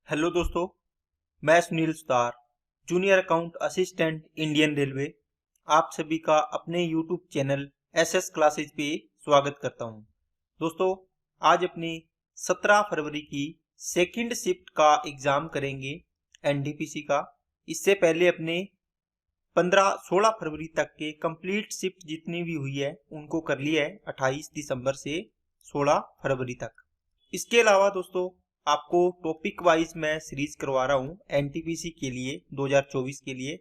Hello दोस्तों, मैं Sunil Sutar, junior account assistant Indian railway, आप सभी का अपने यूट्यूब चैनल एसएस क्लासेज पे स्वागत करता हूं। दोस्तों, आज अपनी 17 फरवरी की सेकंड शिफ्ट का एग्ज़ाम करेंगे एनटीपीसी का। इससे पहले अपने 15-16 फरवरी तक के कंप्लीट शिफ्ट जितनी भी हुई है उनको कर लिया है 28 दिसंबर से 16 फरवरी तक। इसके अलावा दोस्तों, आपको टॉपिक वाइज मैं सीरीज करवा रहा हूँ एनटीपीसी के लिए 2024 के लिए।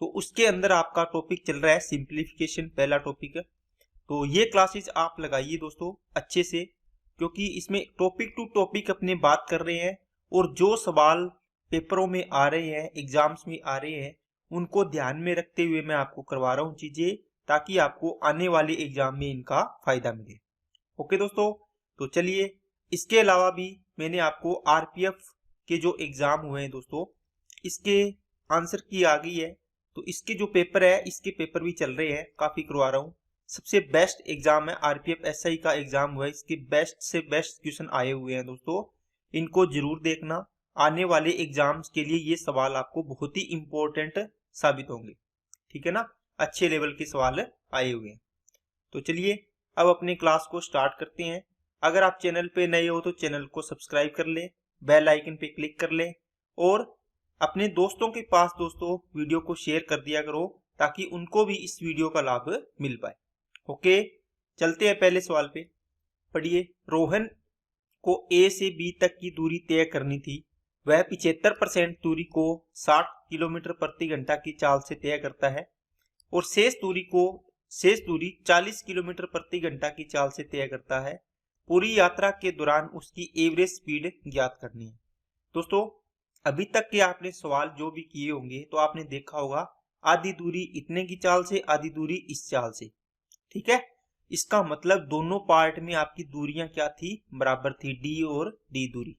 तो उसके अंदर आपका टॉपिक चल रहा है सिंप्लीफिकेशन, पहला टॉपिक। तो ये क्लासेस आप लगाइए दोस्तों अच्छे से, क्योंकि इसमें टॉपिक टू टॉपिक अपने बात कर रहे हैं और जो सवाल पेपरों में आ रहे हैं, एग्जाम्स में आ रहे हैं, उनको ध्यान में रखते हुए मैं आपको करवा रहा हूँ चीजें, ताकि आपको आने वाले एग्जाम में इनका फायदा मिले। ओके दोस्तों, तो चलिए, इसके अलावा भी मैंने आपको आरपीएफ के जो एग्जाम हुए हैं दोस्तों, इसके आंसर की आ गई है। तो इसके जो पेपर है, इसके पेपर भी चल रहे हैं, काफी करवा रहा हूँ। सबसे बेस्ट एग्जाम है आरपीएफ एसआई का एग्जाम हुआ है, इसके बेस्ट से बेस्ट क्वेश्चन आए हुए हैं दोस्तों, इनको जरूर देखना। आने वाले एग्जाम्स के लिए ये सवाल आपको बहुत ही इंपॉर्टेंट साबित होंगे, ठीक है ना। अच्छे लेवल के सवाल आए हुए हैं। तो चलिए अब अपने क्लास को स्टार्ट करते हैं। अगर आप चैनल पे नए हो तो चैनल को सब्सक्राइब कर ले, बेल आइकन पे क्लिक कर ले और अपने दोस्तों के पास दोस्तों वीडियो को शेयर कर दिया करो, ताकि उनको भी इस वीडियो का लाभ मिल पाए। ओके, चलते हैं पहले सवाल पे। पढ़िए, रोहन को ए से बी तक की दूरी तय करनी थी। वह 75% दूरी को 60 किलोमीटर प्रति घंटा की चाल से तय करता है और शेष दूरी 40 किलोमीटर प्रति घंटा की चाल से तय करता है। पूरी यात्रा के दौरान उसकी एवरेज स्पीड ज्ञात करनी है। दोस्तों, अभी तक के आपने सवाल जो भी किए होंगे तो आपने देखा होगा आधी दूरी इतने की चाल से, आधी दूरी इस चाल से, ठीक है। इसका मतलब दोनों पार्ट में आपकी दूरियां क्या थी, बराबर थी, डी और डी दूरी।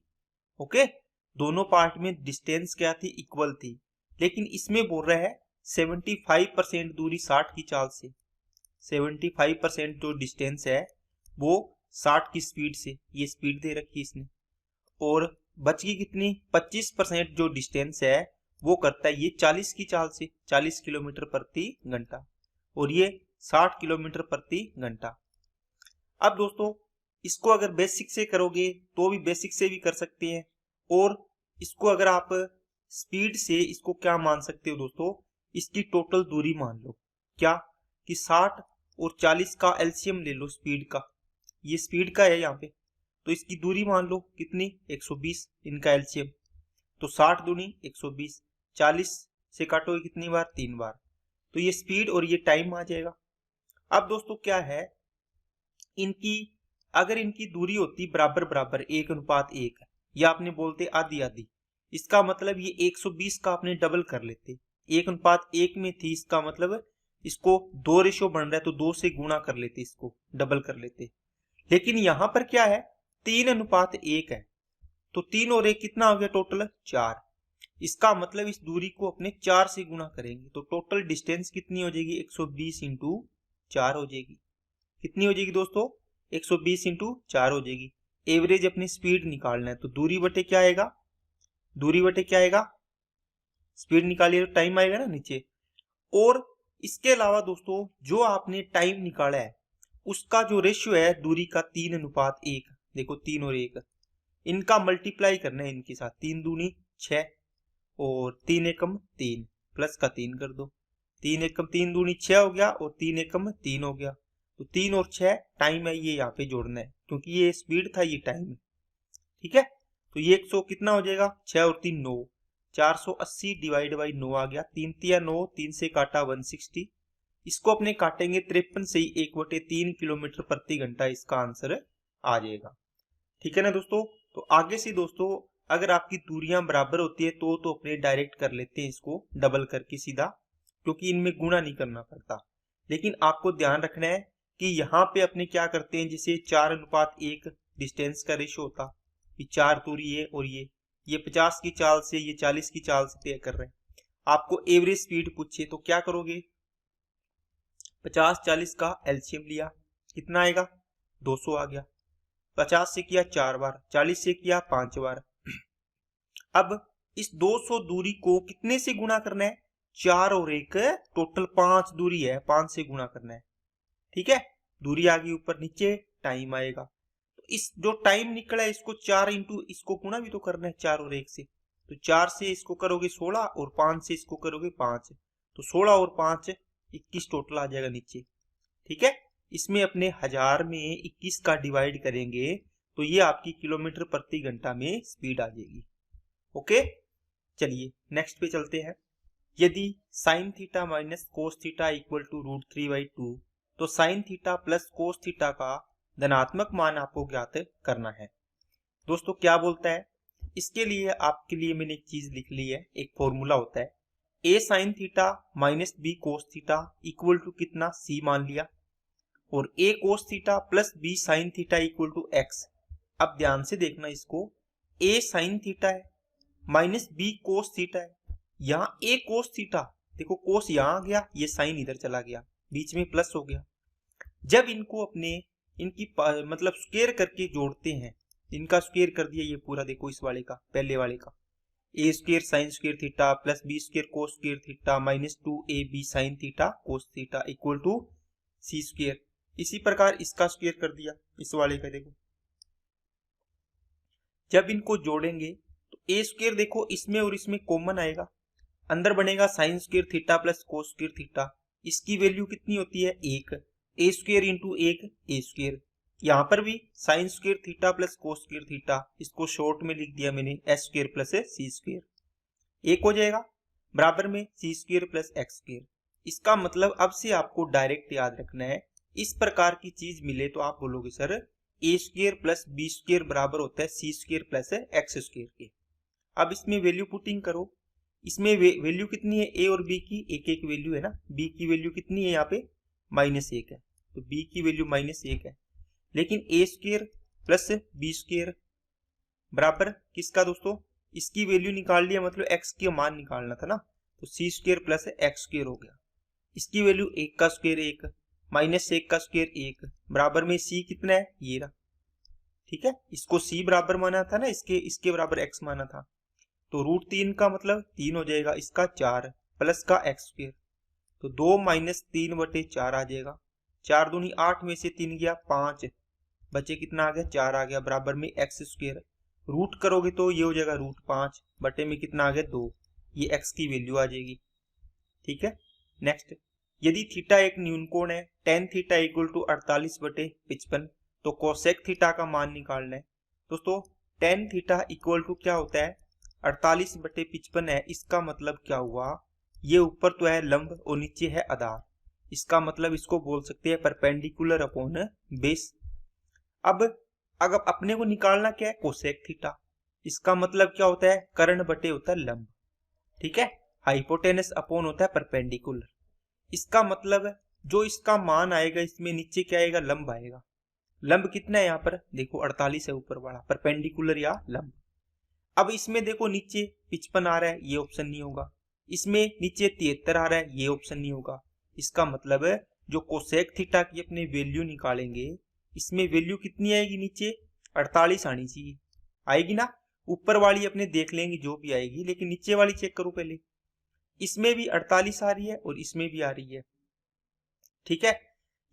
ओके, दोनों पार्ट में डिस्टेंस क्या थी, इक्वल थी। लेकिन इसमें बोल रहा है 75% दूरी 60 की चाल से, 75% जो डिस्टेंस है वो 60 की स्पीड से, ये स्पीड दे रखी है इसने, और बच गई कितनी, 25% जो डिस्टेंस है वो करता है ये 40 की चाल से, 40 किलोमीटर प्रति घंटा, और ये 60 किलोमीटर प्रति घंटा। अब दोस्तों, इसको अगर बेसिक से करोगे तो भी बेसिक से भी कर सकते हैं, और इसको अगर आप स्पीड से इसको क्या मान सकते हो दोस्तों, इसकी टोटल दूरी मान लो, क्या कि 60 और 40 का एलसीएम ले लो स्पीड का, ये स्पीड का है यहाँ पे, तो इसकी दूरी मान लो कितनी, 120, इनका एलसीएम। तो 60 दूनी 120, 40 से काटोगे कितनी बार, 3 बार, तो ये स्पीड और ये टाइम आ जाएगा। अब दोस्तों क्या है, इनकी अगर इनकी दूरी होती बराबर बराबर 1:1, या आपने बोलते आधी आधी, इसका मतलब ये 120 का आपने डबल कर लेते, 1:1 में थी, इसका मतलब इसको 2 रेशो बन रहा है तो 2 से गुणा कर लेते, इसको डबल कर लेते। लेकिन यहां पर क्या है, 3:1 है, तो 3 और 1 कितना हो गया, टोटल 4। इसका मतलब इस दूरी को अपने 4 से गुणा करेंगे तो टोटल डिस्टेंस कितनी हो जाएगी, 120 इंटू 4 हो जाएगी। कितनी हो जाएगी दोस्तों, 120 इंटू 4 हो जाएगी। एवरेज अपनी स्पीड निकालना है तो दूरी बटे क्या आएगा, दूरी बटे क्या आएगा, स्पीड निकालिए तो टाइम आएगा ना नीचे। और इसके अलावा दोस्तों, जो आपने टाइम निकाला है उसका जो रेशियो है दूरी का 3:1, देखो 3 और 1, इनका मल्टीप्लाई करना है इनके साथ, 3 दूनी 6 और 3 एकम 3, प्लस का 3 कर दो, 3 एकम 3 दूनी 6 हो गया और 3 एकम 3 हो गया। तो 3 और 6 टाइम है, ये यहाँ पे जोड़ना है, क्योंकि ये स्पीड था, ये टाइम है, ठीक है। तो ये 100 कितना हो जाएगा, 6 और 3 9, 480 डिवाइड बाई 9 आ गया, 3 तिया 9, 3 से काटा 160, इसको अपने काटेंगे 53 से ही 1/3 किलोमीटर प्रति घंटा इसका आंसर आ जाएगा, ठीक है ना दोस्तों। तो आगे से दोस्तों, अगर आपकी दूरियां बराबर होती है तो अपने डायरेक्ट कर लेते हैं इसको डबल करके सीधा, क्योंकि इनमें गुणा नहीं करना पड़ता। लेकिन आपको ध्यान रखना है कि यहाँ पे अपने क्या करते हैं, जैसे 4:1 डिस्टेंस का रेशो होता, ये 4 दूरी है और ये 50 की चाल से, ये 40 की चाल से तय कर रहे हैं। आपको एवरेज स्पीड पूछे तो क्या करोगे, 50-40 का एलसीएम लिया, कितना आएगा, 200 आ गया। 50 से किया 4 बार, 40 से किया 5 बार, अब इस 200 दूरी को कितने से गुणा करना है, 4 और 1 टोटल 5 दूरी है, 5 से गुणा करना है। ठीक है, दूरी आ गई ऊपर, नीचे टाइम आएगा। तो इस जो टाइम निकला है इसको 4 इंटू इसको गुणा भी तो करना है 4 और 1 से, तो 4 से इसको करोगे 16 और 5 से इसको करोगे 5, तो 16 और 5 21 टोटल आ जाएगा नीचे। ठीक है, इसमें अपने 1000 में 21 का डिवाइड करेंगे तो ये आपकी किलोमीटर प्रति घंटा में स्पीड आ जाएगी। ओके, चलिए नेक्स्ट पे चलते हैं। यदि sine theta minus cos theta equal to √3/2 तो sine theta plus cos theta का धनात्मक मान आपको ज्ञात करना है। दोस्तों क्या बोलता है, इसके लिए आपके लिए मैंने एक चीज लिख ली है, एक फॉर्मूला होता है a sine theta minus b cos theta equal to कितना c मान लिया, और a cos theta plus b sine theta equal to x। अब ध्यान से देखना, इसको a साइन थीटा है माइनस b कोस थीटा है, यहाँ a कोस थीटा, देखो कोस यहाँ आ गया, ये साइन इधर चला गया, बीच में प्लस हो गया। जब इनको अपने इनकी मतलब स्क्वायर करके जोड़ते हैं, इनका स्क्वायर कर दिया ये पूरा, देखो इस वाले का, पहले वाले का a square sine square theta plus b square cos square theta minus 2ab sine theta cos theta equal to c square. इसी प्रकार इसका स्क्वायर कर दिया इस वाले का, देखो जब इनको जोड़ेंगे तो a स्क्वायर देखो इसमें और इसमें कॉमन आएगा, अंदर बनेगा साइन स्क्वायर थीटा प्लस कोस स्क्वायर थीटा, इसकी वैल्यू कितनी होती है 1, a square into 1 a square. यहाँ पर भी साइन स्क्वायर थीटा प्लस कोस स्क्वायर थीटा, इसको शॉर्ट में लिख दिया मैंने s square plus c square, एक हो जाएगा बराबर में c square plus x square. इसका मतलब अब से आपको डायरेक्ट याद रखना है, इस प्रकार की चीज मिले तो आप बोलोगे sir a square plus b square बराबर होता है c square plus x square के। अब इसमें वैल्यू पुटिंग करो, इसमें वैल्यू कितनी है a और b की, एक एक वैल्यू है ना, b की वैल्यू कितनी है यहाँ पे -1 है, तो b की वैल्यू -1 है, लेकिन a square plus b square बराबर किसका दोस्तों, इसकी वैल्यू निकाल लिया, मतलब x का मान निकालना था ना, तो c square plus x square हो गया। इसकी वैल्यू 1 का स्क्वायर 1 -1 का स्क्वायर 1 बराबर में c कितना है ये रहा। ठीक है, इसको c बराबर माना था ना, इसके बराबर x माना था, तो √3 का मतलब 3 हो जाएगा, इसका 4 प्लस का x स्क्वायर, तो 2 - 3/4 आ जाएगा, 4 दूनी 8 में से 3 गया 5, बचे कितना आ गया 4 आ गया, बराबर में x स्क्वायर। रूट करोगे तो ये हो जाएगा √5 बटे में कितना आ गया 2, ये x की वैल्यू आ जाएगी। ठीक है, नेक्स्ट, यदि थीटा एक न्यूनकोण है, tan थीटा इक्वल टू 48/55 तो कोसेक थीटा का मान निकालना है। दोस्तों tan थीटा इक्वल टू क्या होता है 48/55 है, इसका मतलब क्या हुआ, ये ऊपर तो है लंब और नीचे है आधार, इसका मतलब इसको बोल सकते हैं परपेंडिकुलर अपॉन बेस। अब अगर अपने को निकालना क्या है कोसेक थीटा, इसका मतलब क्या होता है कर्ण बटे होता है लंब। ठीक है, हाइपोटेनस अपॉन होता है परपेंडिकुलर, इसका मतलब जो इसका मान आएगा इसमें नीचे क्या आएगा लंब आएगा। लंब कितना है यहाँ पर देखो 48 है ऊपर वाला, परपेंडिकुलर या लंब। अब इसमें देखो नीचे 55 आ रहा है, ये ऑप्शन नहीं होगा, इसमें नीचे 73 आ रहा है, ये ऑप्शन नहीं होगा। इसका मतलब है जो कोसेक थीटा की अपने वैल्यू निकालेंगे, इसमें वैल्यू कितनी आएगी नीचे 48 आनी चाहिए, आएगी ना, ऊपर वाली अपने देख लेंगे जो भी आएगी, लेकिन नीचे वाली चेक करो पहले, इसमें भी 48 आ रही है और इसमें भी आ रही है। ठीक है,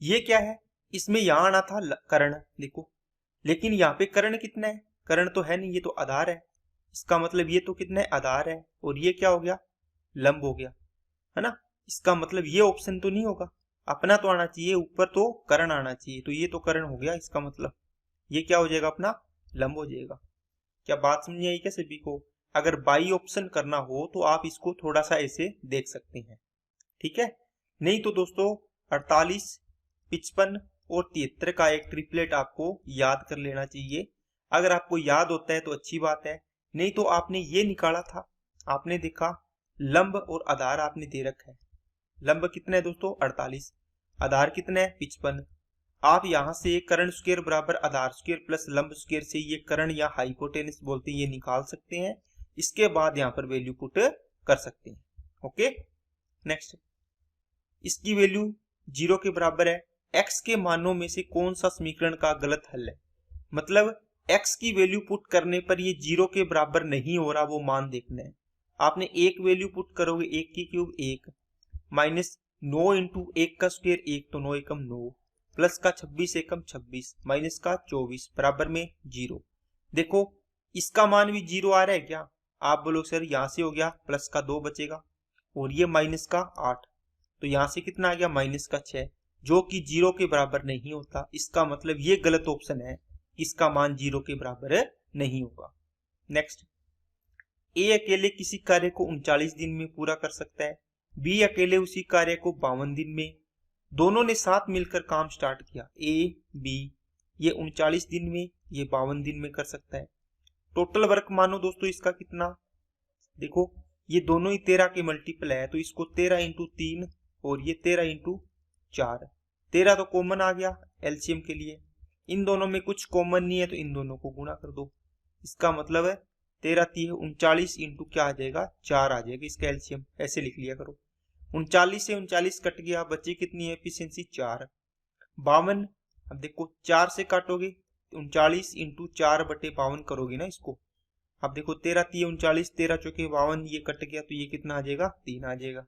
ये क्या है, इसमें यहां आना था कर्ण देखो, लेकिन यहाँ पे कर्ण कितना है, कर्ण तो है नहीं, ये तो आधार है, इसका मतलब ये तो कितना है आधार है, और ये क्या हो गया लंब हो गया, है ना। इसका मतलब ये ऑप्शन तो नहीं होगा, अपना तो आना चाहिए ऊपर, तो कर्ण आना चाहिए, तो ये तो कर्ण हो गया, इसका मतलब ये क्या हो जाएगा अपना लंब हो जाएगा। क्या बात समझ आई क्या सभी को। अगर बाई ऑप्शन करना हो तो आप इसको थोड़ा सा ऐसे देख सकते हैं। ठीक है, नहीं तो दोस्तों 48, 55 और 73 का एक ट्रिपलेट आपको याद कर लेना चाहिए। अगर आपको याद होता है तो अच्छी बात है, नहीं तो आपने ये निकाला था, आपने देखा लंब और आधार आपने दे रखा है, लंब कितना है दोस्तों 48, आधार कितना है 55। आप यहां से कर्ण स्क्वायर बराबर आधार स्क्वायर प्लस लंब स्क्वायर से ये कर्ण या हाइपोटेनस बोलते हैं ये निकाल सकते हैं, इसके बाद यहाँ पर वैल्यू पुट कर सकते हैं। ओके, नेक्स्ट, इसकी वैल्यू 0 के बराबर है, x के मानों में से कौन सा समीकरण का गलत हल है, मतलब x की वैल्यू पुट करने पर ये 0 के बराबर नहीं हो रहा, वो मान देखना है। आपने एक वैल्यू पुट करोगे, 1 की क्यूब 1 माइनस 9 इंटू 1 का स्क्वायर 1, तो 9 एकम 9 प्लस का 26 एकम 26 माइनस का 24 बराबर में 0। देखो इसका मान भी 0 आ रहा है क्या? आप बोलो सर यहाँ से हो गया प्लस का 2 बचेगा और ये माइनस का 8, तो यहाँ से कितना आ गया माइनस का 6, जो कि 0 के बराबर नहीं होता। इसका मतलब ये गलत ऑप्शन है, इसका मान 0 के बराबर नहीं होगा। नेक्स्ट, ए अकेले किसी कार्य को 39 दिन में पूरा कर सकता है, बी अकेले उसी कार्य को 52 दिन में। दोनों ने साथ मिलकर काम स्टार्ट किया, ए बी, ये 39 दिन में, ये 52 दिन में कर सकता है। टोटल वर्क मानो दोस्तों इसका कितना, देखो ये दोनों ही 13 के मल्टीपल है, तो इसको 13 इंटू 3 और ये 13 इंटू 4, 13 तो कॉमन आ गया एलसीएम के लिए। इन दोनों में कुछ कॉमन नहीं है तो इन दोनों को गुणा कर दो। इसका मतलब है 13 3 39 इंटू क्या आ जाएगा 4 आ जाएगा, इसका एलसीएम ऐसे लिख लिया करो। 39 से 39 कट गया, बची कितनी है एफिशिएंसी 4। 52, अब देखो 4 से काटोगे 39 इंटू 4 बटे 52 करोगे ना इसको। अब देखो 13 3 39, 13 चौके 52, ये कट गया तो ये कितना आ जाएगा 3 आ जाएगा।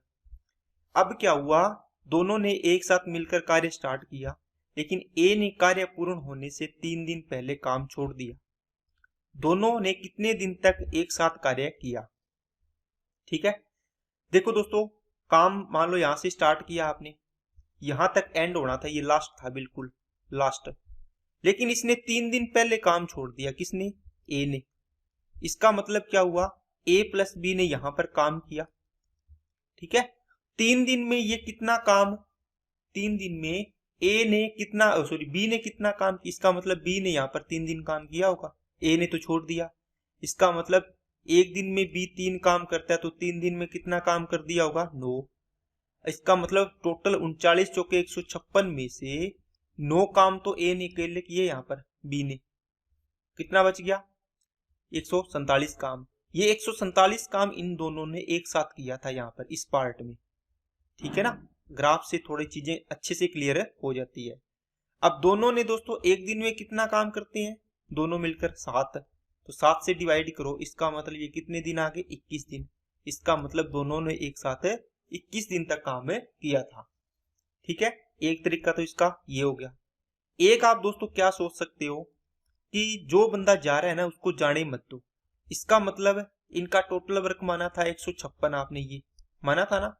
अब क्या हुआ, दोनों ने एक साथ मिलकर कार्य स्टार्ट किया, लेकिन ए ने कार्य पूर्ण होने से 3 दिन पहले काम छोड़ दिया। दोनों ने कितने दिन तक एक साथ कार्य किया? ठीक है, देखो दोस्तों काम मान लो यहां से स्टार्ट किया आपने, यहां तक एंड होना था, ये लास्ट था बिल्कुल लास्ट, लेकिन इसने 3 दिन पहले काम छोड़ दिया। किसने? ए ने। इसका मतलब क्या हुआ, ए प्लस बी ने यहां पर काम किया। ठीक है, 3 दिन में ये कितना काम, 3 दिन में ए ने कितना, सॉरी बी ने कितना काम किया, इसका मतलब बी ने यहाँ पर 3 दिन काम किया होगा, ए ने तो छोड़ दिया। इसका मतलब एक दिन में बी 3 काम करता है, तो 3 दिन में कितना काम कर दिया होगा 9। इसका मतलब टोटल 39 चौके 156 में से 9 काम तो ए ने अकेले किए, यहाँ पर बी ने कितना बच गया 147 काम। ये 147 काम इन दोनों ने एक साथ किया था यहाँ पर इस पार्ट में। ठीक है ना, ग्राफ से थोड़ी चीजें अच्छे से क्लियर हो जाती है। अब दोनों ने दोस्तों एक दिन में कितना काम करते हैं, दोनों मिलकर 7, तो 7 से डिवाइड करो, इसका मतलब ये कितने दिन आ गए 21 दिन। इसका मतलब दोनों ने एक साथ 21 दिन तक काम किया था। ठीक है, एक तरीका तो इसका ये हो गया। एक आप दोस्तों क्या सोच सकते हो कि जो बंदा जा रहा है ना उसको जाने मत दो। इसका मतलब इनका टोटल वर्क माना था 156, आपने ये माना था ना।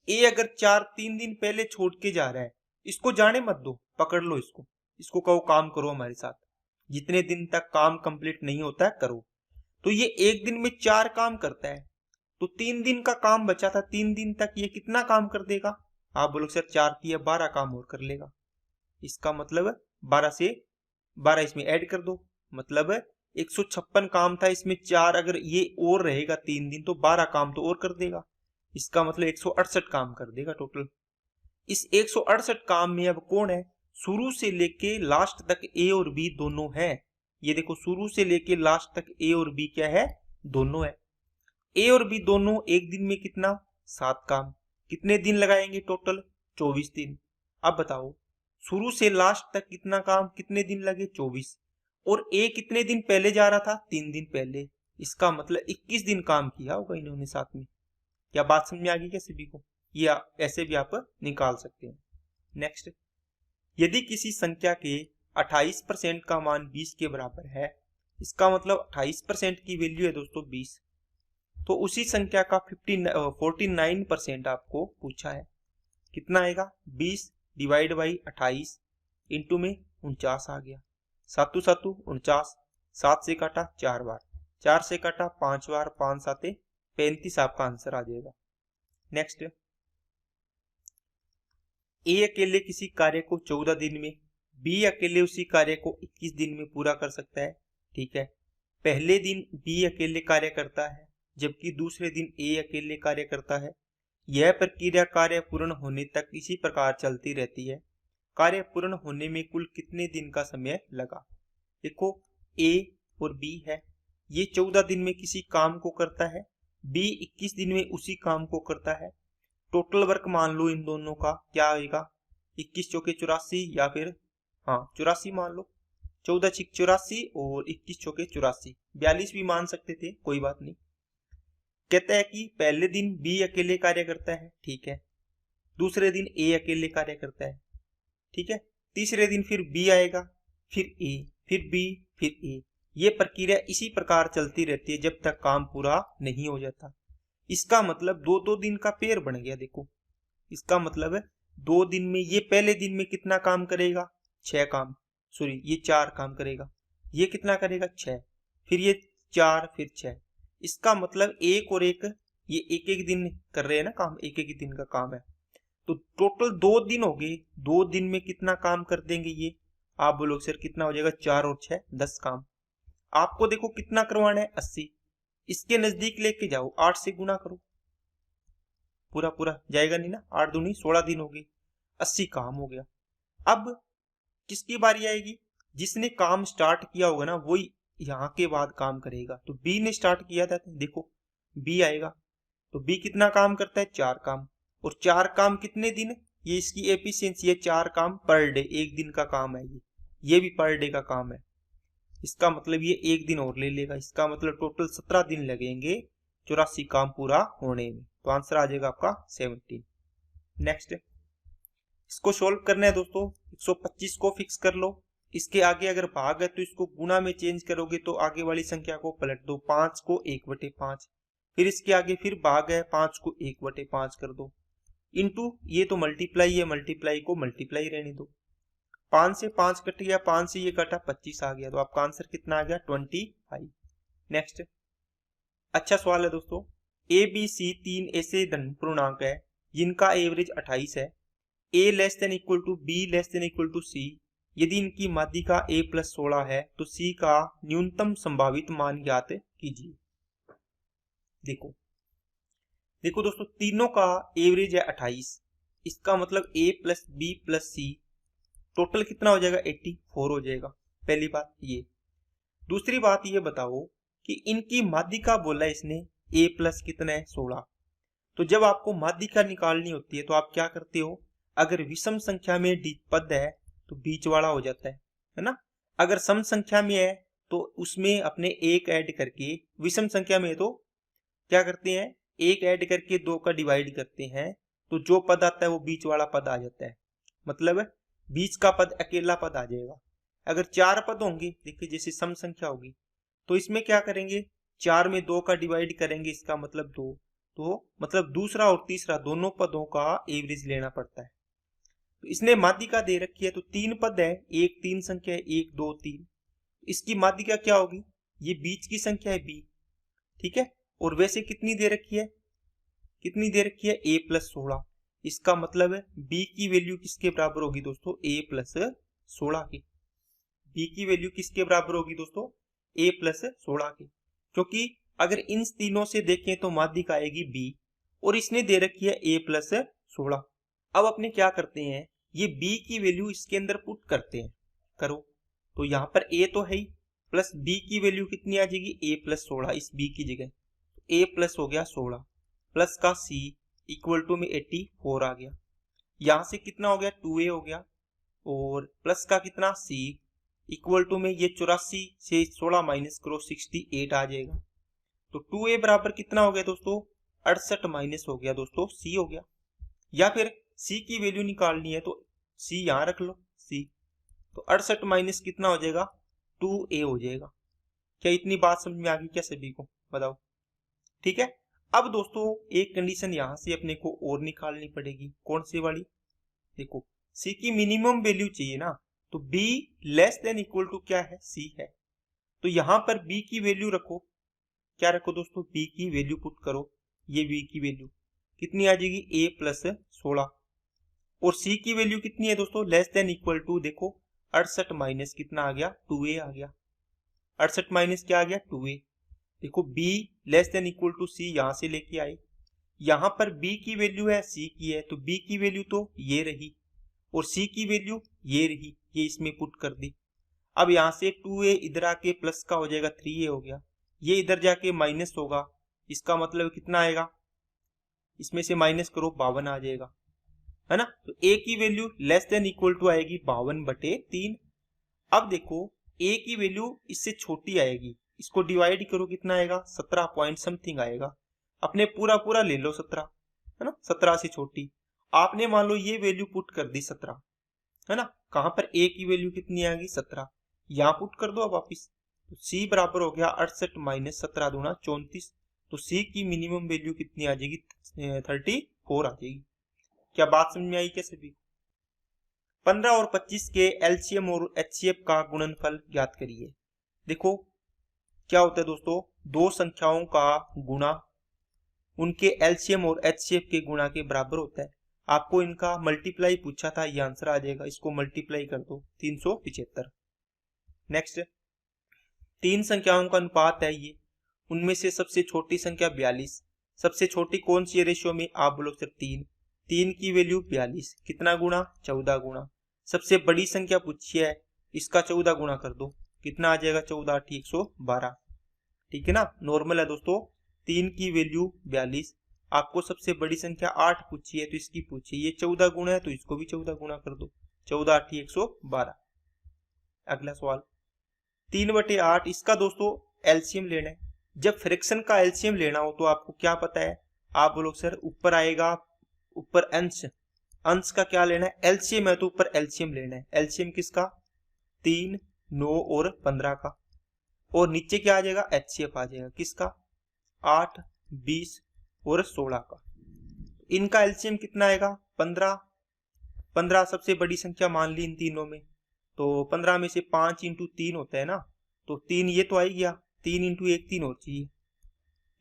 ए अगर 3 दिन पहले छोड़ के जा रहा है, इसको जाने मत दो, पकड़ लो इसको, इसको कहो काम करो हमारे साथ, जितने दिन तक काम कंप्लीट नहीं होता है करो। तो ये एक दिन में 4 काम करता है, तो 3 दिन का काम बचा था, 3 दिन तक ये कितना काम कर देगा? आप बोलो सर 4 किया 12 काम और कर लेगा। इसका मतलब 12 से 12 इसमें ऐड कर दो, मतलब 156 काम था, इसमें 4 अगर ये और रहेगा 3 दिन तो 12 काम तो और कर देगा। इसका मतलब 168 काम कर देगा टोटल। इस 168 काम में अब कौन है, शुरू से लेके लास्ट तक ए और बी दोनों है। ये देखो शुरू से लेके लास्ट तक ए और बी क्या है, दोनों है। ए और बी दोनों एक दिन में कितना 7 काम, कितने दिन लगाएंगे टोटल 24 दिन। अब बताओ शुरू से लास्ट तक कितना काम, कितने दिन लगे 24, और ए कितने दिन पहले जा रहा था 3 दिन पहले। इसका मतलब 21 दिन काम किया होगा इन्होंने साथ में। क्या बात समझ में आ गई क्या सभी को? ये ऐसे भी आप निकाल सकते हैं। नेक्स्ट, यदि किसी संख्या के 28% का मान 20 के बराबर है, इसका मतलब 28% की वैल्यू है दोस्तों 20, तो उसी संख्या का 49% आपको पूछा है, कितना आएगा 20 डिवाइड बाई 28 इंटू में 49 आ गया, 7 7 49, 7 से काटा 4 बार, 4 से काटा 5 बार, 5 7 35 आपका आंसर आ जाएगा। नेक्स्ट, ए अकेले किसी कार्य को 14 दिन में, बी अकेले उसी कार्य को 21 दिन में पूरा कर सकता है। ठीक है, पहले दिन बी अकेले कार्य करता है, जबकि दूसरे दिन ए अकेले कार्य करता है। यह प्रक्रिया कार्य पूर्ण होने तक इसी प्रकार चलती रहती है। कार्य पूर्ण होने में कुल कितने दिन का समय लगा? देखो ए और बी है, ये 14 दिन में किसी काम को करता है, बी 21 दिन में उसी काम को करता है। टोटल वर्क मान लो इन दोनों का क्या आएगा, 21 चौके 84, या फिर हाँ 84 मान लो, 14 छिक 84 और 21 चौके 84, 42 भी मान सकते थे, कोई बात नहीं। कहता है कि पहले दिन बी अकेले कार्य करता है, ठीक है। दूसरे दिन ए अकेले कार्य करता है, ठीक है। तीसरे दिन फिर बी आएगा, फिर ए, फिर बी, फिर ए। ये प्रक्रिया इसी प्रकार चलती रहती है जब तक काम पूरा नहीं हो जाता। इसका मतलब 2-2 दिन का पेयर बन गया। देखो इसका मतलब है 2 दिन में ये पहले दिन में कितना काम करेगा, 6 काम, सॉरी ये 4 काम करेगा। ये कितना करेगा, 6, फिर ये 4, फिर 6। इसका मतलब एक और एक, ये एक एक दिन कर रहे हैं ना काम, एक एक दिन का काम है। तो टोटल 2 दिन हो गए। 2 दिन में कितना काम कर देंगे ये, आप बोलोगे सर कितना हो जाएगा, 4 और 6 10 काम। आपको देखो कितना करवाना है, 80। इसके नजदीक लेके जाओ, 8 से गुना करो, पूरा पूरा जाएगा नहीं ना, 8 दूनी 16 दिन हो गए, 80 काम हो गया। अब किसकी बारी आएगी, जिसने काम स्टार्ट किया होगा ना वही यहाँ के बाद काम करेगा। तो बी ने स्टार्ट किया था, देखो बी आएगा, तो बी कितना काम करता है, 4 काम। और 4 काम कितने दिन, ये इसकी एफिशिएंसी है, 4 काम पर डे, एक दिन का काम है ये भी पर डे का काम है। इसका मतलब ये एक दिन और ले लेगा, इसका मतलब टोटल 17 दिन लगेंगे 84 काम पूरा होने में। तो आंसर आ जाएगा आपका 17। नेक्स्ट इसको सोल्व करना है दोस्तों। 125 को फिक्स कर लो, इसके आगे अगर भाग है तो इसको गुना में चेंज करोगे तो आगे वाली संख्या को पलट दो, 5 को 1/5, फिर इसके आगे फिर भाग है, 5 को 1/5 कर दो, इनटू ये तो मल्टीप्लाई है, मल्टीप्लाई को मल्टीप्लाई रहने दो। 5 से 5 कट गया, 5 से ये कटा, 25 आ गया। तो आपका आंसर कितना आ गया, 25। नेक्स्ट अच्छा सवाल है दोस्तों। ए बी सी 3 ऐसे धन पूर्णांक है जिनका एवरेज 28 है। A less than equal to B less than equal to C. यदि इनकी माध्यिका a + 16 है तो c का न्यूनतम संभावित मान ज्ञात कीजिए। देखो दोस्तों, तीनों का एवरेज है 28, इसका मतलब a + b + c टोटल कितना हो जाएगा, 84 हो जाएगा। पहली बात ये। दूसरी बात ये बताओ कि इनकी माध्यिका बोला इसने a प्लस कितना है, 16। तो जब आपको माध्यिका निकालनी होती है तो आप क्या करते हो, अगर विषम संख्या में पद है तो बीच वाला हो जाता है ना। अगर सम संख्या में है तो उसमें अपने एक ऐड करके, विषम संख्या में तो क्या करते हैं, एक ऐड करके 2 का डिवाइड करते हैं, तो जो पद आता है वो बीच वाला पद आ जाता है। मतलब बीच का पद अकेला पद आ जाएगा। अगर 4 पद होंगे, देखिए जैसे सम संख्या होगी तो इसमें क्या करेंगे, 4 में 2 का डिवाइड करेंगे, इसका मतलब 2। तो मतलब दूसरा और तीसरा दोनों पदों का एवरेज लेना पड़ता है। तो इसने माध्यिका दे रखी है, तो 3 पद है, एक 3 संख्या है, 1 2 3। इसकी माध्यिका क्या होगी, ये बीच की संख्या है b, ठीक है। और वैसे कितनी दे रखी है, a + 16। इसका मतलब है b की वैल्यू किसके बराबर होगी दोस्तों, a + 16 की। b की वैल्यू किसके बराबर होगी दोस्तों, a + 16 की। क्योंकि अगर इन तीनों से देखें तो माध्यिका आएगी b और इसने दे रखी है a + 16। अब अपने क्या करते हैं, ये b की वैल्यू इसके अंदर पुट करते हैं, करो। तो यहाँ पर a तो है ही, प्लस b की वैल्यू कितनी आ जाएगी, a + 16 इस b की जगह, a प्लस हो गया 16, प्लस का c इक्वल टू में 84 आ गया। यहाँ से कितना हो गया, 2a हो गया, और प्लस का कितना c इक्वल टू में ये 84 से 16 माइनस करो, 68 आ जाएगा। तो 2a बराबर कितना हो गया दोस्तों, 68 माइनस हो गया दोस्तों c हो गया। या फिर c की वैल्यू निकालनी है तो c यहां रख लो, c तो 68 माइनस कितना हो जाएगा, 2a हो जाएगा। क्या इतनी बात समझ में आ गई क्या सभी को, बताओ, ठीक है। अब दोस्तों एक कंडीशन यहां से अपने को और निकालनी पड़ेगी, कौन सी वाली, देखो c की मिनिमम वैल्यू चाहिए ना, तो b less than equal to क्या है, c है। तो यहां पर b की वैल्यू रखो, क्या रखो दोस्तों, b की वैल्यू पुट करो। ये b की वैल्यू कितनी आ जाएगी, a + 16, और c की वैल्यू कितनी है दोस्तों, लेस देन इक्वल टू, देखो 68 माइनस कितना आ गया, 2a आ गया। 68 माइनस क्या आ गया, 2a। देखो b less than equal to c यहां से लेके आए, यहां पर b की वैल्यू है, c की है, तो b की वैल्यू तो ये रही और c की वैल्यू ये रही, ये इसमें पुट कर दी। अब यहां से 2a इधर आके प्लस का हो जाएगा, 3a हो गया, ये इधर जाके माइनस होगा, इसका मतलब कितना आएगा, इसमें से माइनस करो, 52 आ जाएगा, है ना। तो a की value less than equal to आएगी 52/3। अब देखो ए की वैल्यू इससे छोटी आएगी, इसको डिवाइड करो कितना आएगा 17 पॉइंट समथिंग आएगा। अपने पूरा पूरा ले लो 17, है ना, 17 से छोटी। आपने मान लो ये वैल्यू पुट कर दी 17, है ना, कहां पर ए की वैल्यू कितनी आ गई 17, यहां पुट कर दो अब वापिस। तो सी बराबर हो गया 68 माइनस 17 दूना 34। तो सी की मिनिमम वैल्यू कितनी आ जाएगी 34 आ जाएगी। क्या बात समझ में आई क्या सभी? 15 और 25 के एलसीएम और एचसीएफ का गुणनफल ज्ञात करिए। देखो क्या होता है दोस्तों, दो संख्याओं का गुणा उनके एलसीएम और एचसीएफ के गुणा के बराबर होता है। आपको इनका मल्टीप्लाई पूछा था, ये आंसर आ जाएगा, इसको मल्टीप्लाई कर दो 375। नेक्स्ट, तीन संख्याओं का अनुपात है ये, उनमें से सबसे छोटी संख्या 42, सबसे छोटी कौन सी रेशियो में? आप बोलो सर 3, 3 की वैल्यू 42, कितना गुणा? 14 गुणा। सबसे बड़ी संख्या पूछी है, इसका 14 गुणा कर दो, कितना आ जाएगा? 14 8 112। ठीक है ना, नॉर्मल है दोस्तों। 3 की वैल्यू 42, आपको सबसे बड़ी संख्या 8 पूछी है तो इसकी पूछी, ये 14 गुणा है तो इसको भी 14 गुणा कर दो, 14 8 112। अगला सवाल 3/8, इसका दोस्तों एलसीएम लेना है। जब फ्रैक्शन का एलसीएम लेना हो तो आपको क्या पता है? आप बोलो सर ऊपर आएगा, ऊपर अंश, अंश का क्या लेना है? एलसीएम है तो ऊपर एलसीएम लेना है। एलसीएम किसका? 3 9 और 15 का। और नीचे क्या आ जाएगा? एचसीएफ आ जाएगा, किसका? 8 20 और 16 का। इनका एलसीएम कितना आएगा? 15। 15 सबसे बड़ी संख्या मान ली इन तीनों में, तो 15 में से 5 इंटू 3 होता है ना, तो 3 ये तो आ ही गया, 3 इंटू 1 3 और चाहिए।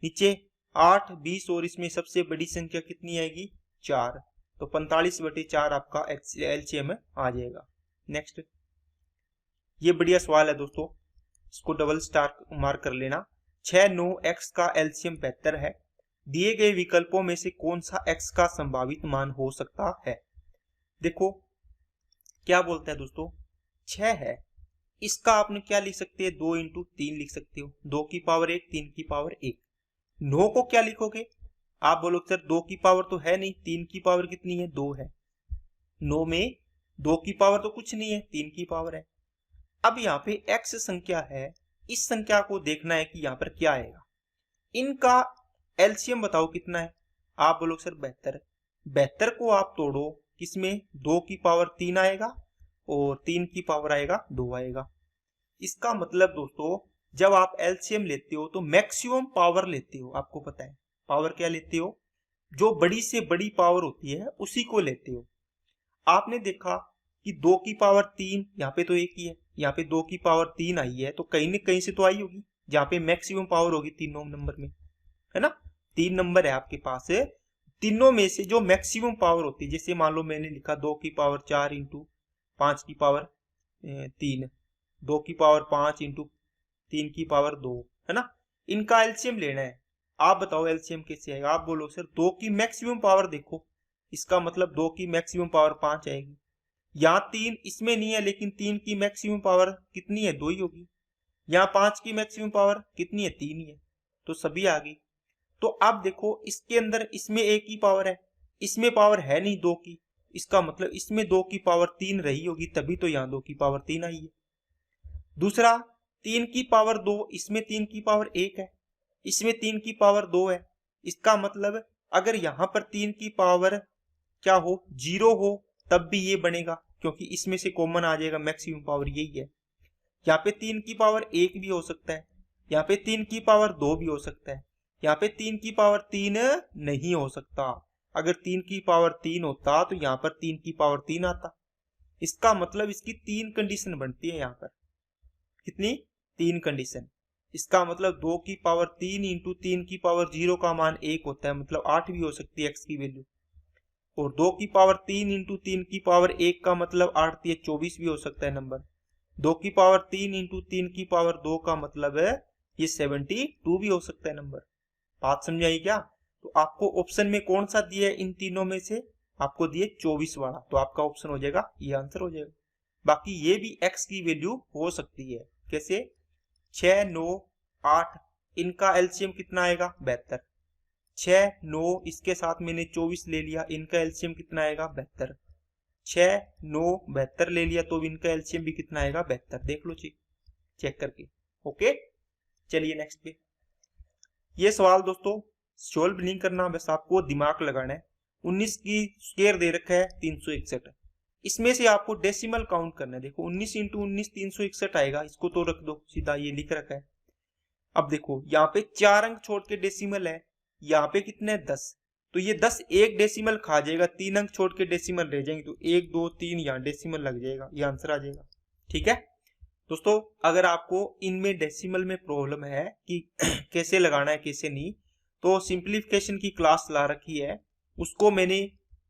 नीचे 8 20 और इसमें सबसे बड़ी संख्या कितनी आएगी? 4, तो 45/4 आपका एलसीएम आ जाएगा। नेक्स्ट, ये बढ़िया सवाल है दोस्तों, इसको डबल स्टार मार्क कर लेना। 6 9 x का एलसीएम 72 है। दिए गए विकल्पों में से कौन सा x का संभावित मान हो सकता है? देखो क्या बोलता है दोस्तों, 6 है, इसका आपने क्या लिख सकते हैं? 2 इंटू 3 लिख सकते हो, 2 की पावर 1 3 की पावर 1। 9 को क्या लिखोगे? आप बोलो सर 2 की पावर तो है नहीं, 3 की पावर कितनी है? 2 है। 9 में 2 की पावर तो कुछ नहीं है, 3 की पावर है। अब यहाँ पे x संख्या है, इस संख्या को देखना है कि यहाँ पर क्या आएगा। इनका एलसीएम बताओ कितना है? आप बोलो सर 72। 72 को आप तोड़ो, किसमें? 2 की पावर 3 आएगा और 3 की पावर आएगा 2 आएगा। इसका मतलब दोस्तों जब आप एलसीएम लेते हो तो मैक्सिमम पावर लेते हो। आपको पता है पावर क्या लेते हो? जो बड़ी से बड़ी पावर होती है उसी को लेते हो। आपने देखा कि 2 की पावर 3, यहाँ पे तो एक ही है, यहाँ पे 2 की पावर 3 आई है, तो कहीं न कहीं से तो आई होगी जहाँ पे मैक्सिमम पावर होगी तीनों नंबर में, है ना। 3 नंबर है आपके पास, तीनों में से जो मैक्सिमम पावर होती है, जैसे मान लो मैंने लिखा 2 की पावर 4 इंटू 5 की पावर 3, 2 की पावर 5 इंटू 3 की पावर 2, है ना। इनका एलसीएम लेना है। आप बताओ एलसीएम कैसे आएगा? आप बोलो सर 2 की मैक्सिमम पावर देखो, इसका मतलब 2 की मैक्सिमम पावर 5 आएगी। यहाँ 3 इसमें नहीं है, लेकिन 3 की मैक्सिमम पावर कितनी है? 2 ही होगी। यहाँ 5 की मैक्सिमम पावर कितनी है? 3 ही है, तो सभी आ गई। तो अब देखो इसके अंदर, इसमें 1 की पावर है, इसमें पावर है नहीं 2 की, इसका मतलब इसमें 2 की पावर 3 रही होगी, तभी तो यहाँ 2 की पावर 3 आई है। दूसरा 3 की पावर 2, इसमें 3 की पावर 1 है, इसमें 3 की पावर 2 है। इसका मतलब अगर यहाँ पर 3 की पावर क्या हो? 0 हो, तब भी ये बनेगा, क्योंकि इसमें से कॉमन आ जाएगा, मैक्सिमम पावर यही है। यहाँ पे 3 की पावर 1 भी हो सकता है, यहाँ पे 3 की पावर 2 भी हो सकता है, यहाँ पे 3 की पावर 3 नहीं हो सकता। अगर 3 की पावर 3 होता तो यहाँ पर 3 की पावर 3 आता। इसका मतलब इसकी 3 कंडीशन बनती है यहाँ पर। कितनी? 3 कंडीशन। इसका मतलब 2 की पावर 3 इंटू 3 की पावर 0 का मान 1 होता है, मतलब 8 भी हो सकती है x की वैल्यू। और 2 की पावर 3 इंटू 3 की पावर 1 का मतलब 8 या 24 भी हो सकता है नंबर। 2 की पावर 3 इंटू 3 की पावर 2 का मतलब है ये 72 भी हो सकता है नंबर। बात समझ आई क्या? तो आपको ऑप्शन में कौन सा दिया है इन तीनों में से? आपको दिए 24 वाला, तो आपका ऑप्शन हो जाएगा, ये आंसर हो जाएगा। बाकी ये भी x की वैल्यू हो सकती है। कैसे? 6 9 8, इनका एलसीएम कितना आएगा? 72। 6 9, इसके साथ मैंने 24 ले लिया, इनका एलसीएम कितना आएगा? 72। 6 9 72 ले लिया, तो इनका एलसीएम भी कितना आएगा? 72। देख लो जी, चेक करके। ओके, चलिए नेक्स्ट पे। ये सवाल दोस्तों सॉल्व नहीं करना, बस आपको दिमाग लगाना है। 19 की स्क्वायर दे रखा है 361, इसमें से आपको डेसिमल काउंट करना है। देखो 19 इंटू 19 361 आएगा, इसको तो रख दो सीधा, ये लिख रखा है। अब देखो यहाँ पे 4 अंक छोड़ के डेसिमल है, यहाँ पे कितने 10, तो ये 10 एक डेसिमल खा जाएगा, 3 अंक छोड़ के डेसिमल रह जाएंगे, तो 1 2 3 यहाँ डेसिमल लग जाएगा, ये आंसर आ जाएगा। ठीक है दोस्तों, अगर आपको इनमें डेसिमल में प्रॉब्लम है कि कैसे लगाना है कैसे नहीं, तो सिंप्लीफिकेशन की क्लास ला रखी है, उसको मैंने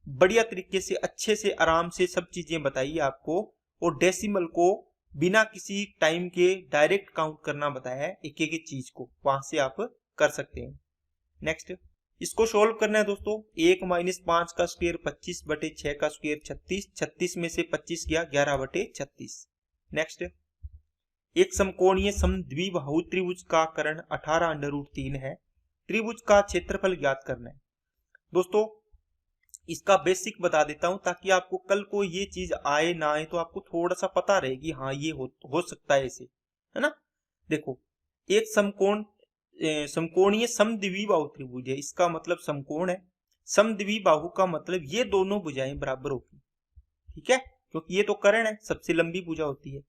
बढ़िया तरीके से अच्छे से आराम से सब चीजें बताई है आपको, और डेसिमल को बिना किसी टाइम के डायरेक्ट काउंट करना बताया है, एक एक चीज को वहां से आप कर सकते हैं। नेक्स्ट, इसको सोल्व करना है दोस्तों। 1 - 5 का स्क्वायर 25/6 का स्क्वायर 36, 36 में से 25 गया 11/36। नेक्स्ट, एक समकोणीय समद्विबाहु त्रिभुज का कर्ण 18√3 है, त्रिभुज का क्षेत्रफल ज्ञात करना है। दोस्तों इसका बेसिक बता देता हूं, ताकि आपको कल को ये चीज आए ना आए तो आपको थोड़ा सा पता रहे कि हाँ ये हो सकता है ऐसे, है ना। देखो एक समकोणीय समद्विबाहु त्रिभुज है, इसका मतलब समकोण है। समद्विबाहु का मतलब ये दोनों भुजाएं बराबर होगी, ठीक है, क्योंकि ये तो कर्ण है, सबसे लंबी भुजा होती है।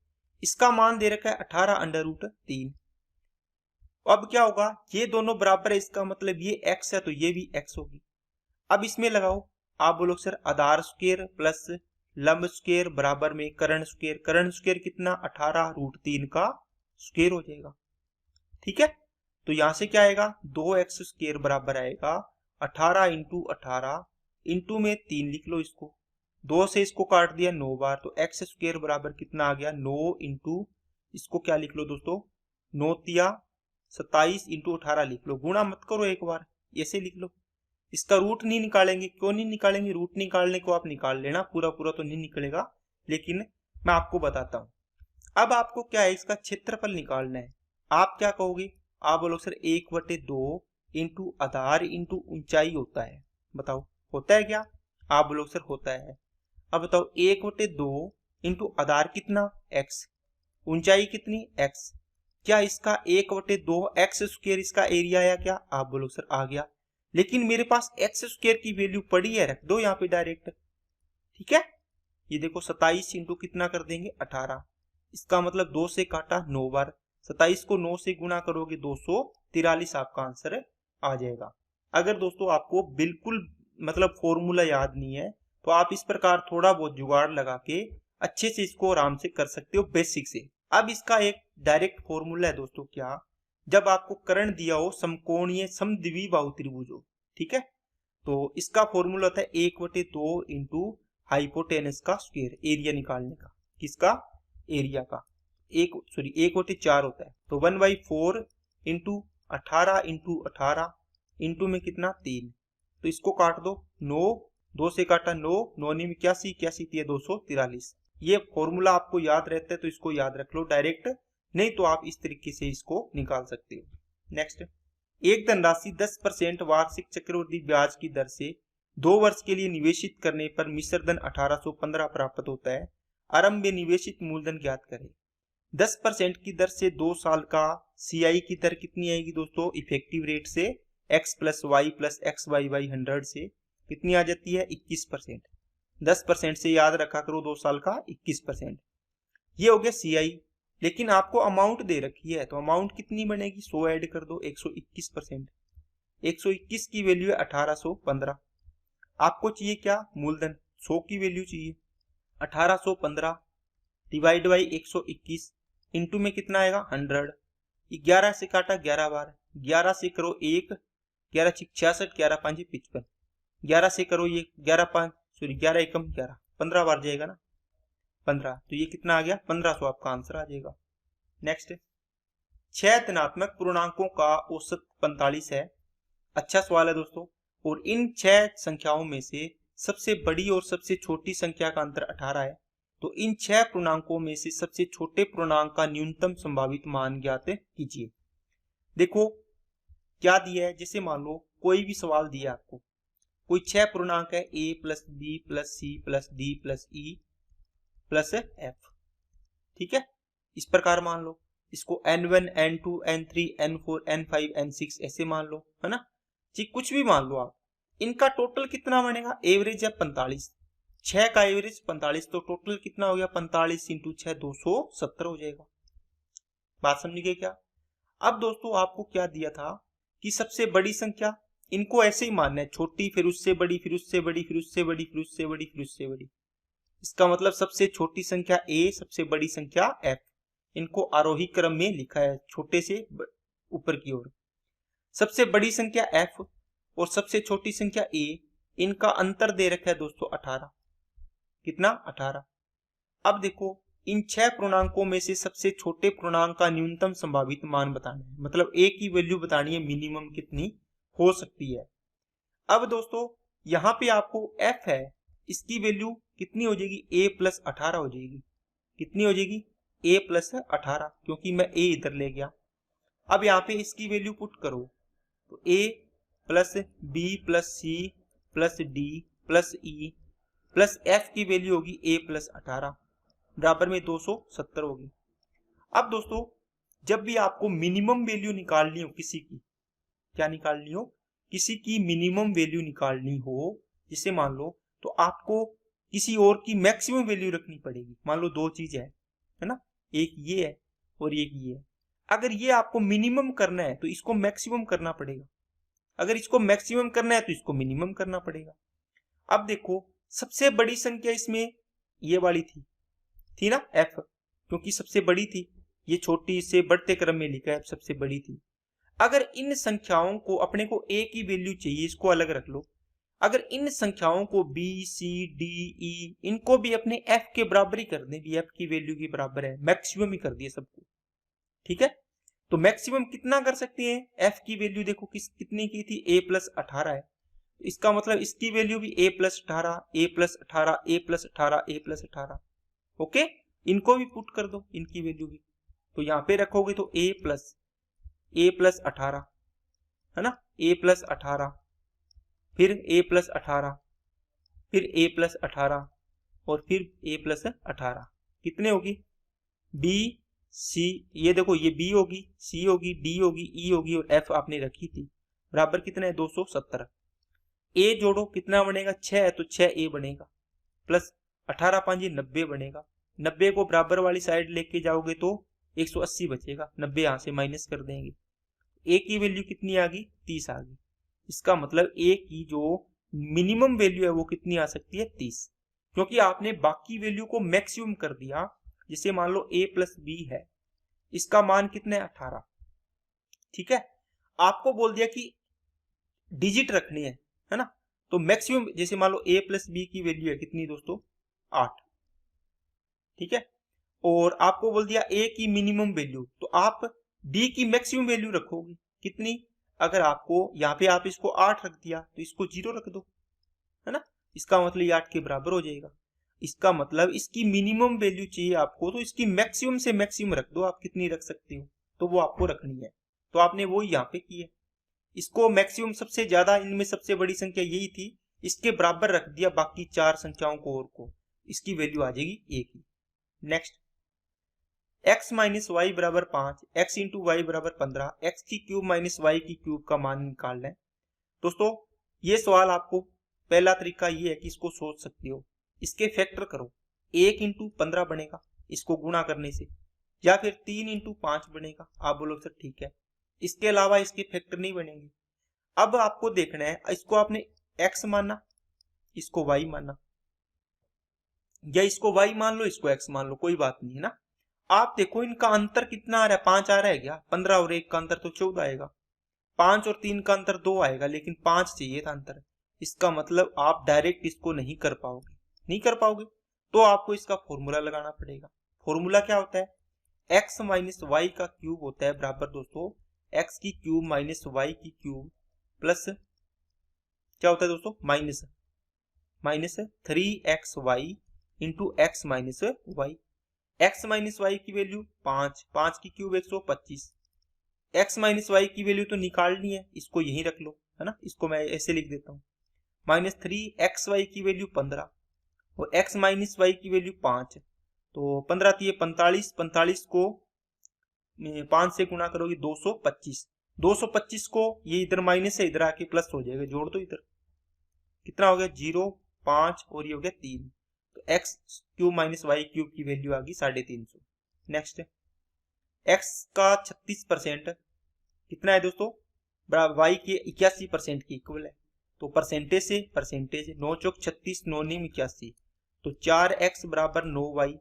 इसका मान दे रखा है 18√3। अब क्या होगा, ये दोनों बराबर है, इसका मतलब ये x है तो ये भी x होगी। अब इसमें लगाओ, आप बोलो सर आधार स्क्वायर प्लस लंब स्क्वायर बराबर में कर्ण स्क्वायर, कर्ण स्क्वायर कितना 18√3 का स्क्वायर हो जाएगा। ठीक है, तो यहां से क्या आएगा 2x स्क्वायर बराबर आएगा 18 इंटू 18 इंटू में 3 लिख लो, इसको 2 से इसको काट दिया 9 बार, तो x स्क्वायर बराबर कितना आ गया 9 इंटू, इसको क्या लिख लो दोस्तों 9 तिया 27 इंटू 18 लिख लो, गुणा मत करो एक बार, ऐसे लिख लो। इसका रूट नहीं निकालेंगे, क्यों नहीं निकालेंगे, रूट निकालने को आप निकाल लेना, पूरा पूरा तो नहीं निकलेगा, लेकिन मैं आपको बताता हूं। अब आपको क्या है, इसका क्षेत्रफल निकालना है। आप क्या कहोगे, आप बोलो सर 1/2 इंटू आधार इंटू ऊंचाई होता है, बताओ होता है क्या, आप बोलो सर होता है। अब बताओ 1/2 इंटू आधार कितना x, ऊंचाई कितनी x, क्या इसका 1/2 x स्क्वायर इसका एरिया आया क्या, आप बोलो सर आ गया। लेकिन मेरे पास x स्क्वायर की वैल्यू पड़ी है, रख दो यहाँ पे डायरेक्ट। ठीक है, ये देखो 27 इंटू कितना कर देंगे 18, इसका मतलब 2 से काटा 9 बार, 27 को 9 से गुणा करोगे 243 आपका आंसर आ जाएगा। अगर दोस्तों आपको बिल्कुल मतलब फॉर्मूला याद नहीं है, तो आप इस प्रकार थोड़ा बहुत जुगाड़ लगा के अच्छे से इसको आराम से कर सकते हो बेसिक से। अब इसका एक डायरेक्ट फॉर्मूला है दोस्तों, क्या, जब आपको कर्ण दिया हो समकोणीय समद्विबाहु त्रिभुज हो, ठीक है, तो इसका फॉर्मूला होता है 1/2 इंटू हाइपोटेनस का स्क्वायर, एरिया निकालने का, किसका एरिया का, 1/4 होता है, तो 1/4 इंटू 18 इंटू 18 इंटू में कितना 3, तो इसको काट दो 9, 2 से काटा 9, 9 में 81, 81 243। ये फॉर्मूला आपको याद रहता है तो इसको याद रख लो डायरेक्ट, नहीं तो आप इस तरीके से इसको निकाल सकते हो। नेक्स्ट, एक धनराशि 10% वार्षिक चक्रवृद्धि ब्याज की दर से 2 वर्ष के लिए निवेशित करने पर मिश्र धन 1815 प्राप्त होता है। आरंभ में निवेशित मूलधन ज्ञात करें। 10% की दर से 2 साल का CI की दर कितनी आएगी दोस्तों, इफेक्टिव रेट से x + y + xy/100 से कितनी आ जाती है 21%। 10% से याद रखा करो 2 साल का 21%। ये हो गया CI, लेकिन आपको अमाउंट दे रखी है, तो अमाउंट कितनी बनेगी 100 ऐड कर दो 121%, 121 की वैल्यू है 1815। आपको चाहिए क्या मूलधन, 100 की वैल्यू चाहिए, 1815 डिवाइड बाई 121 इंटू में कितना आएगा 100, 11 से काटा 11 बार, 11 से करो 1, 11 × 66, 11 × 5 = 55, 11 से करो ये 11 एकम 11, 15 बार जाएगा ना 15, तो ये कितना आ गया 1500 आपका आंसर आ जाएगा। नेक्स्ट, 6 धनात्मक पूर्णांकों का औसत 45 है। अच्छा सवाल है दोस्तों, और इन 6 संख्याओं में से सबसे बड़ी और सबसे छोटी संख्या का अंतर 18 है, तो इन 6 पूर्णांकों में से सबसे छोटे पूर्णांक का न्यूनतम संभावित मान ज्ञात कीजिए। देखो क्या दिया है, जैसे मान लो कोई भी सवाल दिया आपको, कोई 6 पूर्णांक है a + b + c + d + e + f, ठीक है, इस प्रकार मान लो, इसको n1 n2 n3 n4 n5 n6 ऐसे मान लो, है ना जी, कुछ भी मान लो आप। इनका टोटल कितना बनेगा, एवरेज है 45, 6 का एवरेज 45, तो टोटल कितना हो गया 45 इंटू 6 270 हो जाएगा। बात समझ गए क्या। अब दोस्तों आपको क्या दिया था कि सबसे बड़ी संख्या, इनको ऐसे ही मानना है, छोटी फिर उससे बड़ी फिर उससे बड़ी फिर उससे बड़ी फिर उससे बड़ी फिर उससे बड़ी। इसका मतलब सबसे छोटी संख्या a, सबसे बड़ी संख्या f। इनको आरोही क्रम में लिखा है, छोटे से ऊपर की ओर। सबसे बड़ी संख्या f और सबसे छोटी संख्या a, इनका अंतर दे रखा है दोस्तों 18। कितना, 18। अब देखो इन 6 पूर्णांकों में से सबसे छोटे पूर्णांक का न्यूनतम संभावित मान बताना है, मतलब a की वैल्यू बतानी है मिनिमम कितनी हो सकती है। अब दोस्तों यहाँ पे आपको f है, इसकी वैल्यू कितनी हो जाएगी, a प्लस 18 हो जाएगी। कितनी हो जाएगी, a प्लस 18, क्योंकि मैं a इधर ले गया। अब यहाँ पे इसकी वैल्यू पुट करो तो a plus b plus c plus d plus e plus f की वैल्यू होगी a प्लस 18 बराबर में 270 होगी। अब दोस्तों जब भी आपको मिनिमम वैल्यू निकालनी हो किसी की, क्या निकालनी हो, किसी की मिनिमम वैल्यू निकालनी हो, जिसे मान लो तो आपको किसी और की मैक्सिमम वैल्यू रखनी पड़ेगी। मान लो दो चीज है ना, एक ये है और एक ये है। अगर ये आपको मिनिमम करना है तो इसको मैक्सिमम करना पड़ेगा, अगर इसको मैक्सिमम करना है तो इसको मिनिमम करना पड़ेगा। अब देखो सबसे बड़ी संख्या इसमें ये वाली थी ना f, क्योंकि सबसे बड़ी थी, ये छोटी से बढ़ते क्रम में लिखा है, सबसे बड़ी थी। अगर इन संख्याओं को, अपने को a की वैल्यू चाहिए, इसको अलग रख लो। अगर इन संख्याओं को b c d e इनको भी अपने f के बराबर ही कर दें, भी f की वैल्यू के बराबर है, मैक्सिमम ही कर दिए सबको, ठीक है। तो मैक्सिमम कितना कर सकते हैं, f की वैल्यू देखो कितनी की थी, a प्लस 18 है। इसका मतलब इसकी वैल्यू भी a plus 18 a plus 18 a plus 18 a plus 18। Okay, इनको भी पुट कर दो, इनकी वैल्यू भी। तो यहाँ पे रखोगे तो a प्लस 18 है ना, a प्लस 18 फिर a प्लस 18 फिर a प्लस 18 और फिर a प्लस 18 कितने होगी, b c, ये देखो ये b होगी, c होगी, d होगी, e होगी और f आपने रखी थी, बराबर कितना है 270। a जोड़ो कितना बनेगा, 6 है तो 6a बनेगा, प्लस 18 5 90 बनेगा। 90 को बराबर वाली साइड लेके जाओगे तो 180 बचेगा, 90 यहां से माइनस कर देंगे। a की वैल्यू कितनी आ गई, 30 आ गई। इसका मतलब a की जो मिनिमम वैल्यू है वो कितनी आ सकती है, 30, क्योंकि आपने बाकी वैल्यू को मैक्सिमम कर दिया। जिसे मान लो a प्लस b है, इसका मान कितना है 18, ठीक है। आपको बोल दिया कि डिजिट रखनी है ना, तो मैक्सिमम, जैसे मान लो a प्लस बी की वैल्यू है कितनी दोस्तों, 8, ठीक है। और आपको बोल दिया a की मिनिमम वैल्यू, तो आप d की मैक्सिमम वैल्यू रखोगे कितनी, अगर आपको यहाँ पे आप इसको 8 रख दिया तो इसको 0 रख दो, है ना। इसका मतलब ये 8 के बराबर हो जाएगा। इसका मतलब इसकी मिनिमम वैल्यू चाहिए आपको, तो इसकी मैक्सिमम से मैक्सिमम रख दो, आप कितनी रख सकते हो, तो वो आपको रखनी है। तो आपने वो यहाँ पे की है, इसको मैक्सिमम सबसे ज्यादा, इनमें सबसे बड़ी संख्या यही थी, इसके बराबर रख दिया बाकी 4 संख्याओं को और को, इसकी वैल्यू आ जाएगी a की। नेक्स्ट, x माइनस वाई बराबर 5, x इंटू वाई बराबर 15, x की क्यूब माइनस वाई की क्यूब का मान निकालना है। दोस्तों ये सवाल आपको, पहला तरीका ये है कि इसको सोच सकते हो, इसके फैक्टर करो, 1 इंटू 15 बनेगा इसको गुणा करने से, या फिर 3 इंटू 5 बनेगा। आप बोलोगे सर ठीक है, इसके अलावा इसके फैक्टर नहीं बनेंगे। अब आपको देखना है, इसको आपने x मानना, इसको y मानना, या इसको y मान लो, इसको x मान लो, कोई बात नहीं है ना। आप देखो इनका अंतर कितना आ रहा है, 5 आ रहा है क्या, 15 और 1 का अंतर तो 14 आएगा, 5 और 3 का अंतर 2 आएगा, लेकिन 5 चाहिए था अंतर। इसका मतलब आप डायरेक्ट इसको नहीं कर पाओगे, नहीं कर पाओगे, तो आपको इसका फॉर्मूला लगाना पड़ेगा। फॉर्मूला क्या होता है, x माइनस वाई का क्यूब होता है बराबर दोस्तों x की क्यूब माइनस वाई की क्यूब प्लस क्या होता है दोस्तों, minus 3xy into X minus Y. X minus Y की वैल्यू 5, 5 की क्यूब 125, एक्स माइनस वाई की वैल्यू तो निकालनी है, इसको यहीं रख लो, है ना। इसको मैं ऐसे लिख देता हूँ, माइनस 3xy की वैल्यू 15 और x माइनस वाई की वैल्यू 5, तो 15 थी 45, 45 को 5 से गुणा करोगे 225। 225 को ये इधर माइनस से इधर आके प्लस हो जाएगा, जोड़ दो इधर, कितना हो गया 0, 5 और ये हो गया 3। तो X cube minus Y cube की वैल्यू आ गई 350। नेक्स्ट, एक्स का 36% कितना है दोस्तों, वाई के 81% की इक्वल है। तो परसेंटेज से परसेंटेज 9 चौक 36, 9 नीम 81, तो 4x बराबर 9y।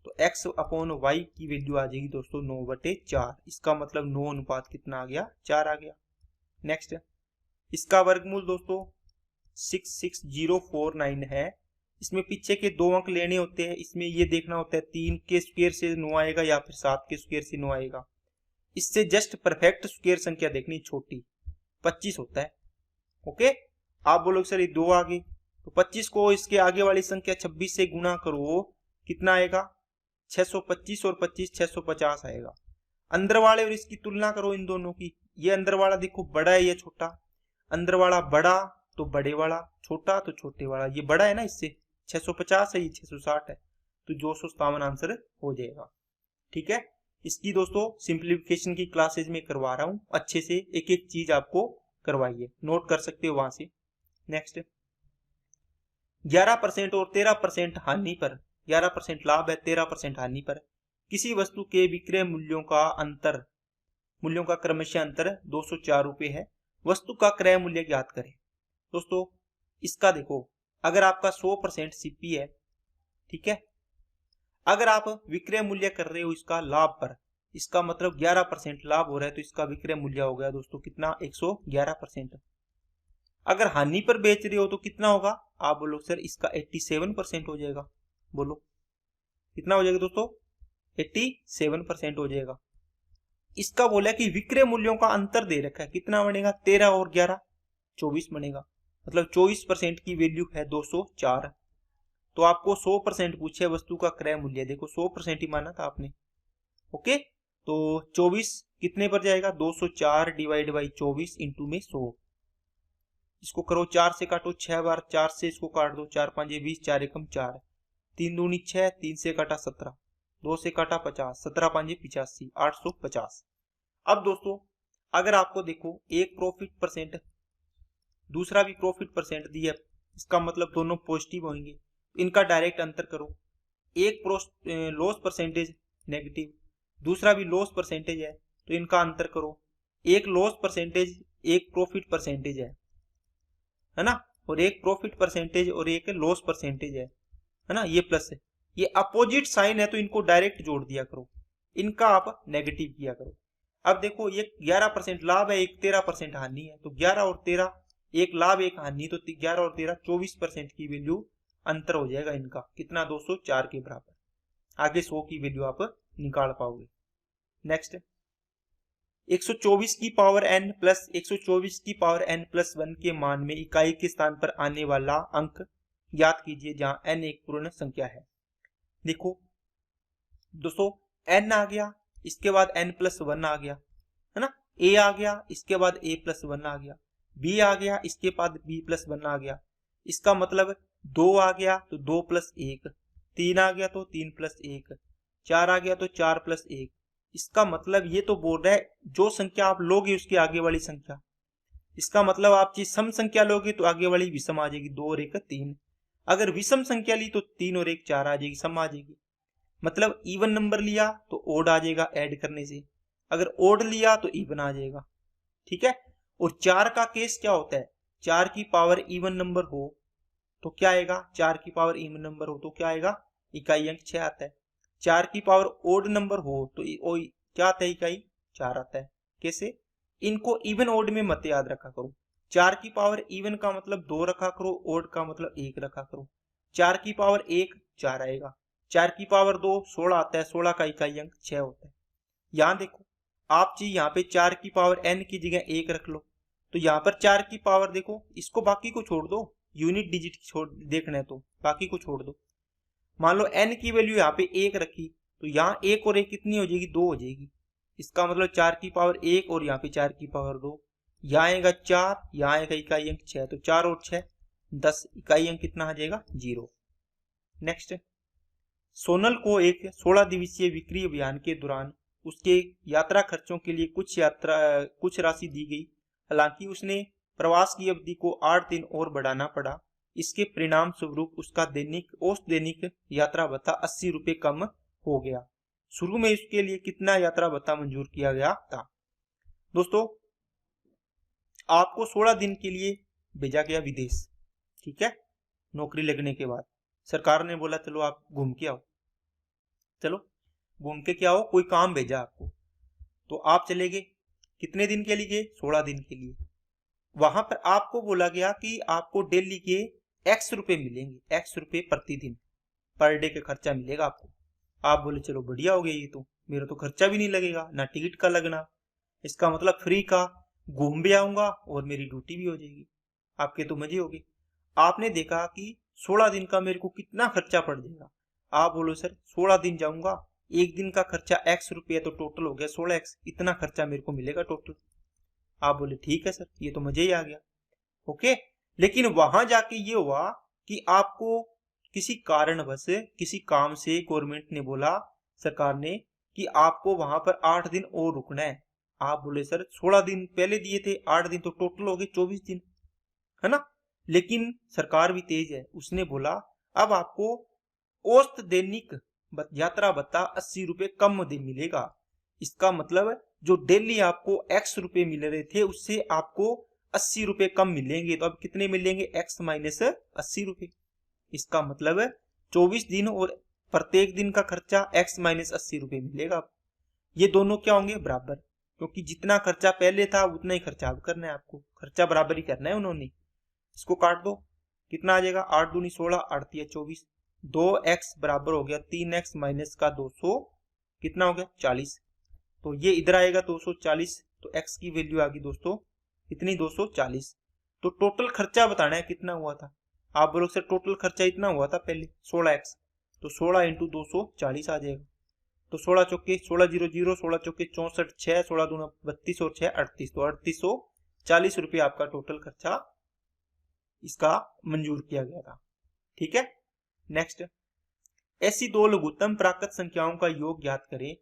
तो x अपॉन y की वैल्यू आ जाएगी दोस्तों 9/4। इसका मतलब 9 अनुपात कितना आ गया, 4 आ गया। नेक्स्ट, इसका वर्गमूल दोस्तों 66049 है। इसमें पीछे के 2 अंक लेने होते हैं। इसमें ये देखना होता है 3 के स्क्वायर से 9 आएगा या फिर 7 के स्क्वायर से 9 आएगा। इससे जस्ट परफेक्ट स्क्वायर संख्या देखनी, छोटी 25 होता है। ओके, आप बोलोगे सर ये 2 आ गए, तो 25 को इसके आगे वाली संख्या 26 से गुणा करो, कितना आएगा 625 और 25 650 आएगा। अंदर वाले और इसकी तुलना करो इन दोनों की। ये अंदर वाला देखो बड़ा है या छोटा, अंदर वाला बड़ा तो बड़े वाला, छोटा तो छोटे वाला। ये बड़ा है ना, इससे 650 है, ये 660 है, तो 257 आंसर हो जाएगा। ठीक है, इसकी दोस्तों सिंप्लीफिकेशन की क्लासेज में करवा रहा हूं, अच्छे से एक एक चीज आपको करवाइए, नोट कर सकते हो वहां से। नेक्स्ट, 11% और 13% हानि पर, 11% लाभ है, 13% हानि पर किसी वस्तु के विक्रय मूल्यों का क्रमशः अंतर 204 रुपए है। वस्तु का क्रय मूल्य ज्ञात करें। दोस्तों इसका देखो, अगर आपका 100% सीपी है, ठीक है, अगर आप विक्रय मूल्य कर रहे हो इसका लाभ पर, इसका मतलब 11% लाभ हो रहा है, तो इसका विक्रय मूल्य हो गया दोस्तों कितना, 111%। अगर हानि पर बेच रहे हो तो कितना होगा, आप बोलो सर इसका 87% हो जाएगा। बोलो कितना हो जाएगा दोस्तों, 87% हो जाएगा। इसका बोला कि विक्रय मूल्यों का अंतर दे रखा है, कितना बनेगा 13 और 11 24 बनेगा, मतलब 24% की वैल्यू है 204। तो आपको 100% पूछे वस्तु का क्रय मूल्य, देखो 100% ही माना था आपने। ओके, तो 24 कितने पर जाएगा, 204 डिवाइड बाई 24 इंटू में 100। इसको करो 4 से काटो, 6 बार 4 से इसको काट दो, 4 5 20, 4 एकम 4, 3 दूनी 6, 3 से काटा 17, 2 से काटा 50, 17 5 85, 850। अब दोस्तों अगर आपको देखो एक प्रॉफिट परसेंट, दूसरा भी प्रॉफिट परसेंट दिया, इसका मतलब दोनों पॉजिटिव होंगे, इनका डायरेक्ट अंतर करो। एक लॉस परसेंटेज नेगेटिव, दूसरा भी लॉस परसेंटेज है, तो इनका अंतर करो। एक लॉस परसेंटेज एक प्रॉफिट परसेंटेज है ना, और एक प्रॉफिट परसेंटेज और एक लॉस परसेंटेज है ना, ये प्लस है। ये अपोजिट साइन है तो इनको डायरेक्ट जोड़ दिया करो, इनका आप नेगेटिव किया करो। अब देखो ये 11% लाभ है, एक 13% हानि है, तो 11 और 13, एक लाभ एक हानि, तो 11 और 13 24% की वैल्यू अंतर हो जाएगा इनका, कितना 204 के बराबर। आगे 100 की वैल्यू आप निकाल पाओगे। नेक्स्ट, 124 की पावर n प्लस 124 की पावर n प्लस 1 के मान में इकाई के स्थान पर आने वाला अंक ज्ञात कीजिए जहां n एक पूर्ण संख्या है। देखो दोस्तों n आ गया, इसके बाद n प्लस 1 आ गया, है ना, a आ गया, इसके बाद a प्लस 1 आ गया, b आ गया, इसके बाद b प्लस 1 आ गया। इसका मतलब 2 आ गया तो 2 प्लस 1, 3 आ गया तो 3 प्लस 1, 4 आ गया तो 4 प्लस 1। इसका मतलब ये तो बोल रहा है जो संख्या आप लोगे उसके आगे वाली संख्या, इसका मतलब आप चीज सम संख्या लोगे तो आगे वाली विषम आ जाएगी, 2 और 1 3। अगर विषम संख्या ली तो 3 और 1 4 आ जाएगी, सम आ जाएगी। मतलब इवन नंबर लिया तो ओड आ जाएगा ऐड करने से, अगर ओड लिया तो इवन आ जाएगा। ठीक है, और 4 का केस क्या होता है, 4 की पावर इवन नंबर हो तो क्या आएगा, 4 की पावर इवन नंबर हो तो क्या आएगा, इकाई अंक 6 आता है। 4 की पावर ओड नंबर हो तो क्या आता है, इकाई 4 आता है। कैसे, इनको इवन ओड में मत याद रखा करो। 4 की पावर इवन का मतलब 2 रखा करो, ओड का मतलब 1 रखा करो। 4 की पावर 1 4 आएगा, 4 की पावर 2 16 आता है, 16 का इकाई अंक 6 होता है। यहाँ देखो आप चीज यहाँ पे 4 की पावर n की जगह 1 रख लो, तो यहाँ पर 4 की पावर देखो, इसको बाकी को छोड़ दो, यूनिट डिजिट छोड़ देखना है तो बाकी को छोड़ दो। मान लो n की वैल्यू यहाँ पे 1 रखी, तो यहाँ 1 और 1 कितनी हो जाएगी, 2 हो जाएगी। इसका मतलब 4 की पावर 1 और यहाँ पे 4 की पावर 2, यहाँ आएगा 4, यहाँ आएगा इकाई अंक 6, तो 4 और 6 10, इकाई अंक कितना आ जाएगा 0। नेक्स्ट, सोनल को एक 16 दिवसीय बिक्री अभियान के दौरान उसके यात्रा खर्चों के लिए कुछ राशि दी गई। हालांकि उसने प्रवास की अवधि को 8 दिन और बढ़ाना पड़ा। इसके परिणाम स्वरूप उसका औसत दैनिक यात्रा भत्ता 80 रुपये कम हो गया। शुरू में इसके लिए कितना यात्रा भत्ता मंजूर किया गया था? दोस्तों, आपको 16 दिन के लिए भेजा गया विदेश, ठीक है। नौकरी लगने के बाद सरकार ने बोला चलो आप घूम के आओ, चलो घूम के क्या हो, कोई काम भेजा आपको, तो आप चले गए। कितने दिन के लिए गए? 16 दिन के लिए। वहां पर आपको बोला गया कि आपको डेली के x रुपए मिलेंगे, x रुपए प्रतिदिन, पर डे का खर्चा मिलेगा आपको। आप बोले चलो बढ़िया हो गया, ये तो मेरा तो खर्चा भी नहीं लगेगा, ना टिकट का लगना, इसका मतलब फ्री का घूम भी आऊंगा और मेरी ड्यूटी भी हो जाएगी। आपके तो मजे हो गए। आपने देखा कि 16 दिन का मेरे को कितना खर्चा पड़ जाएगा। आप बोलो सर 16 दिन जाऊंगा, एक दिन का खर्चा x रुपये, तो टोटल हो गया 16x, इतना खर्चा मेरे को मिलेगा टोटल। आप बोले ठीक है सर, ये तो मजे ही आ गया, ओके। लेकिन वहां जाके ये हुआ कि आपको किसी कारणवश, किसी काम से गवर्नमेंट ने बोला, सरकार ने, कि आपको वहां पर 8 दिन और रुकना है। आप बोले सर 16 दिन पहले दिए थे, 8 दिन तो टोटल हो गए 24 दिन, है ना। लेकिन सरकार भी तेज है, उसने बोला अब आपको औसत दैनिक यात्रा भत्ता 80 रुपये कम मिलेगा। इसका मतलब जो डेली आपको x रुपये मिल रहे थे उससे आपको 80 रुपये कम मिलेंगे। तो अब कितने मिलेंगे? x माइनस 80 रुपये। इसका मतलब 24 दिन और प्रत्येक दिन का खर्चा x माइनस 80 रुपये मिलेगा। ये दोनों क्या होंगे? बराबर, क्योंकि जितना खर्चा पहले था उतना ही खर्चा अब करना है आपको, खर्चा बराबर ही करना है उन्होंने। इसको काट दो, कितना आ जाएगा? 8 दूनी 16, 8 तिया 24, 2x बराबर हो गया 3x माइनस का 200, कितना हो गया? 40। तो ये इधर आएगा 240, तो x की वैल्यू आ गई दोस्तों कितनी? 240। तो टोटल खर्चा बताना है कितना हुआ था। आप बोलो सर टोटल खर्चा इतना हुआ था पहले 16x, तो 16 इंटू 240 आ जाएगा। तो 16 चौके 16 0 0, 16 चौके 64, 6 16 दूना 32 और 6 38, तो 3840 रुपये आपका टोटल खर्चा इसका मंजूर किया गया था, ठीक है। नेक्स्ट, ऐसी दो लघुत्तम प्राकृत संख्याओं का योग ज्ञात करें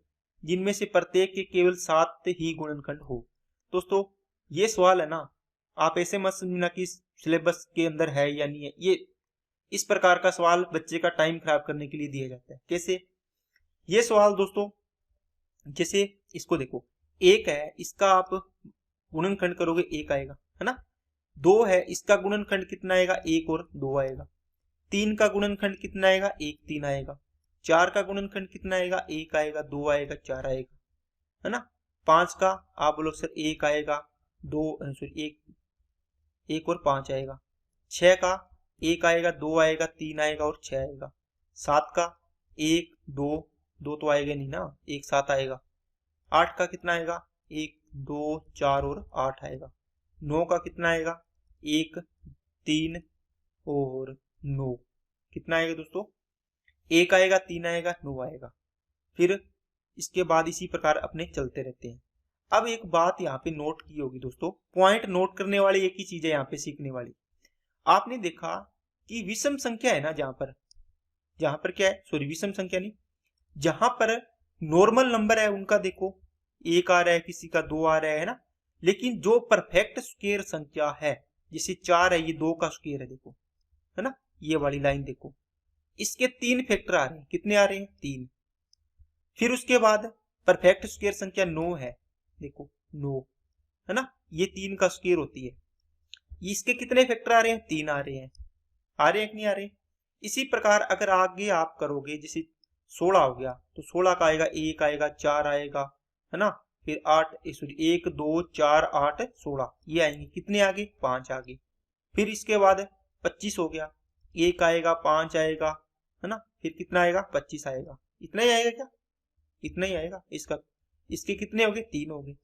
जिनमें से प्रत्येक के केवल 7 ही गुणनखंड हो। दोस्तों ये सवाल है ना, आप ऐसे मत समझना कि सिलेबस के अंदर है या नहीं है। ये इस प्रकार का सवाल बच्चे का टाइम खराब करने के लिए दिया जाता है। कैसे? ये सवाल दोस्तों, जैसे इसको देखो, एक है, इसका आप गुणनखंड करोगे एक आएगा, है ना। 2 है, इसका गुणनखंड कितना आएगा? 1 और 2 आएगा। 3 का गुणनखंड कितना आएगा? 1 3 आएगा। 4 का गुणनखंड कितना आएगा? 1 आएगा, 2 आएगा, 4 आएगा, है ना। 5 का आप बोलो सर 1 आएगा, 2 सॉरी 1 और 5 आएगा। 6 का 1 आएगा, 2 आएगा, 3 आएगा और 6 आएगा। 7 का 1 2 तो आएगा नहीं ना, 1 7 आएगा। 8 का कितना आएगा? 1 2 4 और 8 आएगा। 9 का कितना आएगा? 1 3 और 9, कितना आएगा दोस्तों? 1 आएगा, 3 आएगा, 9 आएगा। फिर इसके बाद इसी प्रकार अपने चलते रहते हैं। अब एक बात यहाँ पे नोट की होगी दोस्तों, पॉइंट नोट करने वाली एक ही चीज है यहाँ पे सीखने वाली। आपने देखा कि विषम संख्या है ना, जहां पर क्या है, सॉरी विषम संख्या नहीं, जहां पर नॉर्मल नंबर है उनका देखो 1 आ रहा है, किसी का 2 आ रहा है ना। लेकिन जो परफेक्ट स्क्वायर संख्या है, जैसे 4 है, ये 2 का स्क्वायर है, देखो, है ना, ये वाली लाइन देखो, इसके 3 फैक्टर आ रहे हैं। कितने आ रहे हैं? 3। फिर उसके बाद परफेक्ट स्क्वायर संख्या 9 है, देखो 9, है ना, ये 3 का स्क्वायर होती है। इसके कितने फैक्टर आ रहे हैं? 3 आ रहे हैं। आ रहे हैं कि नहीं आ रहे? इसी प्रकार अगर आगे आप करोगे, जैसे 16 हो गया, तो 16 का आएगा 1 आएगा, 4 आएगा, है ना, फिर 8 सॉरी 1 2 4 8 16, ये आएंगे। कितने आगे? 5 आगे। फिर इसके बाद 25 हो गया, 1 आएगा, 5 आएगा, है ना, फिर कितना आएगा? 25 आएगा। इतना ही आएगा क्या? इतना ही आएगा इसका। इसके कितने हो गए? 3 हो गए।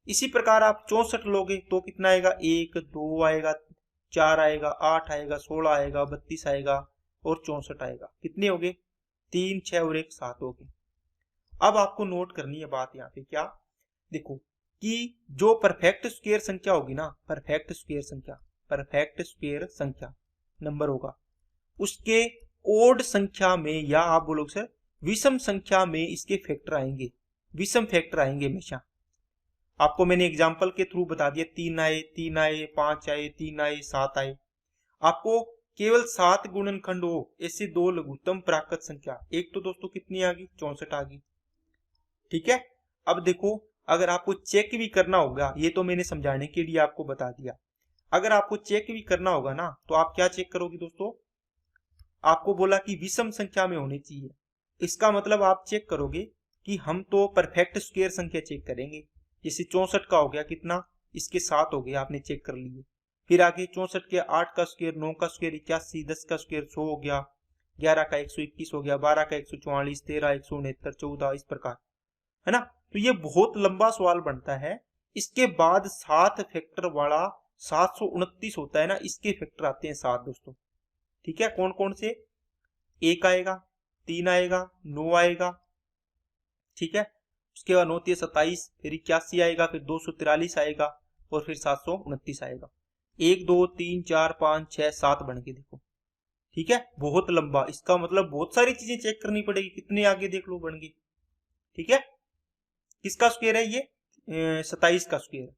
इसी प्रकार आप 64 लोगे तो कितना आएगा? 1 2 आएगा, 4 आएगा, 8 आएगा, 16 आएगा, 32 आएगा और 64 आएगा। कितने हो गए? 3 6 और 1 7 हो गए। अब आपको नोट करनी है बात यहाँ पे, क्या देखो कि जो परफेक्ट स्क्वायर संख्या होगी ना, परफेक्ट स्क्वायर संख्या नंबर होगा, उसके ओड संख्या में, या आप बोलोगे सर विषम संख्या में इसके फैक्टर आएंगे। विषम फैक्टर आएंगे हमेशा। आपको मैंने एग्जाम्पल के थ्रू बता दिया, 3 आए, 3 आए, 5 आए, 3 आए, 7 आए। आपको केवल 7 गुणनखंड हो ऐसे 2 लघुत्तम प्राकृत संख्या, एक तो दोस्तों कितनी आ गई, 64 आ गई। ठीक है, अब देखो अगर आपको चेक भी करना होगा, ये तो मैंने समझाने के लिए आपको बता दिया, अगर आपको चेक भी करना होगा ना तो आप क्या चेक करोगे दोस्तों, आपको बोला कि विषम संख्या में होनी चाहिए, इसका मतलब आप चेक करोगे कि हम तो परफेक्ट स्क्वायर संख्या चेक करेंगे। जैसे 64 का हो गया कितना, इसके 7 हो गए, आपने चेक कर लिए। फिर आगे 64 के 8 का स्क्वायर, 9 का स्क्वायर 81, 10 का स्क्वायर 100 हो गया, 11 का 121 हो गया, 12 का 144, 13 169, 14 इस प्रकार, है ना। तो ये बहुत लंबा सवाल बनता है। इसके बाद 7 फैक्टर वाला 729 होता है ना, इसके फैक्टर आते हैं 7 दोस्तों। ठीक है, कौन कौन से, 1 आएगा, 3 आएगा, 9 आएगा, ठीक है, उसके बाद 9 3 27, फिर 81 आएगा, फिर 243 आएगा और फिर 729 आएगा। 1 2 3 4 5 6 7 बन के देखो। ठीक है, बहुत लंबा, इसका मतलब बहुत सारी चीजें चेक करनी पड़ेगी, कितने आगे देख लो बन गई। ठीक है, किसका स्क्वायर है ये, 27 का स्क्वायर,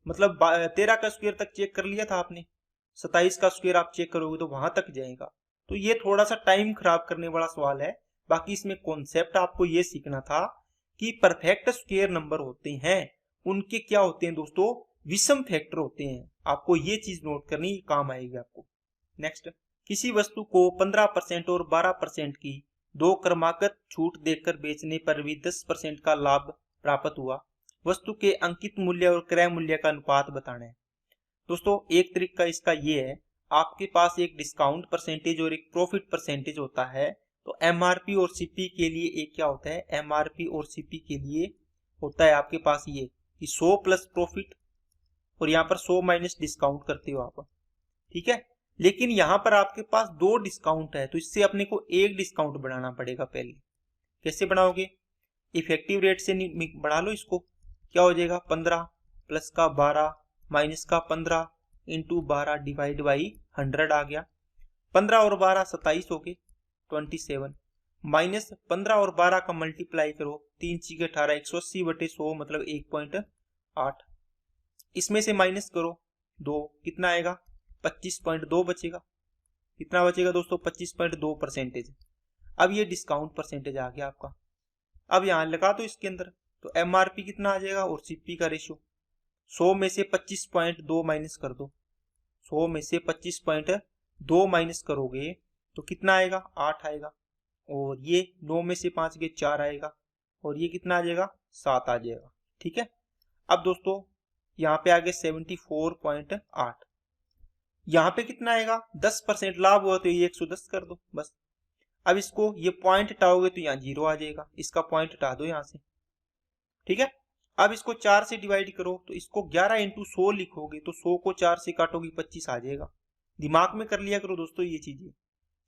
मतलब 13 का स्क्वायर तक चेक कर लिया था आपने, 27 का स्क्वायर आप चेक करोगे तो वहां तक जाएगा। तो ये थोड़ा सा टाइम खराब करने वाला सवाल है। बाकी इसमें कॉन्सेप्ट आपको ये सीखना था कि परफेक्ट स्क्वायर नंबर होते हैं उनके क्या होते हैं दोस्तों, विषम फैक्टर होते हैं। आपको ये चीज नोट करनी, काम आएगी आपको। नेक्स्ट, किसी वस्तु को 15% और 12% की 2 क्रमागत छूट देकर बेचने पर भी 10% का लाभ प्राप्त हुआ। वस्तु के अंकित मूल्य और क्रय मूल्य का अनुपात बताना है। दोस्तों एक तरीका इसका ये है, आपके पास एक डिस्काउंट परसेंटेज और एक प्रॉफिट परसेंटेज होता है। तो एमआरपी और सीपी के लिए एक क्या होता है, एमआरपी और सीपी के लिए होता है आपके पास ये कि 100 प्लस प्रॉफिट और यहाँ पर 100 माइनस डिस्काउंट करते हो आप। ठीक है, लेकिन यहाँ पर आपके पास 2 डिस्काउंट है, तो इससे अपने को एक डिस्काउंट बनाना पड़ेगा। पहले कैसे बनाओगे, इफेक्टिव रेट से बढ़ा लो इसको, क्या हो जाएगा, 15 प्लस का 12 माइनस का 15 इंटू 12 डिवाइड बाई 100 आ गया। 15 और 12 27 हो गए, 27 माइनस 15 और 12 का मल्टीप्लाई करो, 3 6 18, 180 बटे 100 मतलब 1.8, इसमें से माइनस करो 2, कितना आएगा, 25.2 बचेगा। कितना बचेगा दोस्तों, 25.2%। अब ये डिस्काउंट परसेंटेज आ गया आपका। अब यहां लगा दो इसके अंदर, तो एमआरपी कितना आ जाएगा और सीपी का रेशियो, 100 में से 25.2 माइनस कर दो, 100 में से 25.2 माइनस करोगे तो कितना आएगा, 8 आएगा, और ये 9 में से 5 के 4 आएगा, और ये कितना आ जाएगा, 7 आ जाएगा। ठीक है, अब दोस्तों यहाँ पे आ गया 74.8, यहाँ पे कितना आएगा, 10% लाभ हुआ तो ये 110 कर दो बस। अब इसको ये पॉइंट हटाओगे तो यहाँ 0 आ जाएगा, इसका पॉइंट हटा दो यहाँ से। ठीक है, अब इसको 4 से डिवाइड करो, तो इसको 11 इंटू 100 लिखोगे तो 100 को 4 से काटोगे 25 आ जाएगा। दिमाग में कर लिया करो दोस्तों ये चीजें,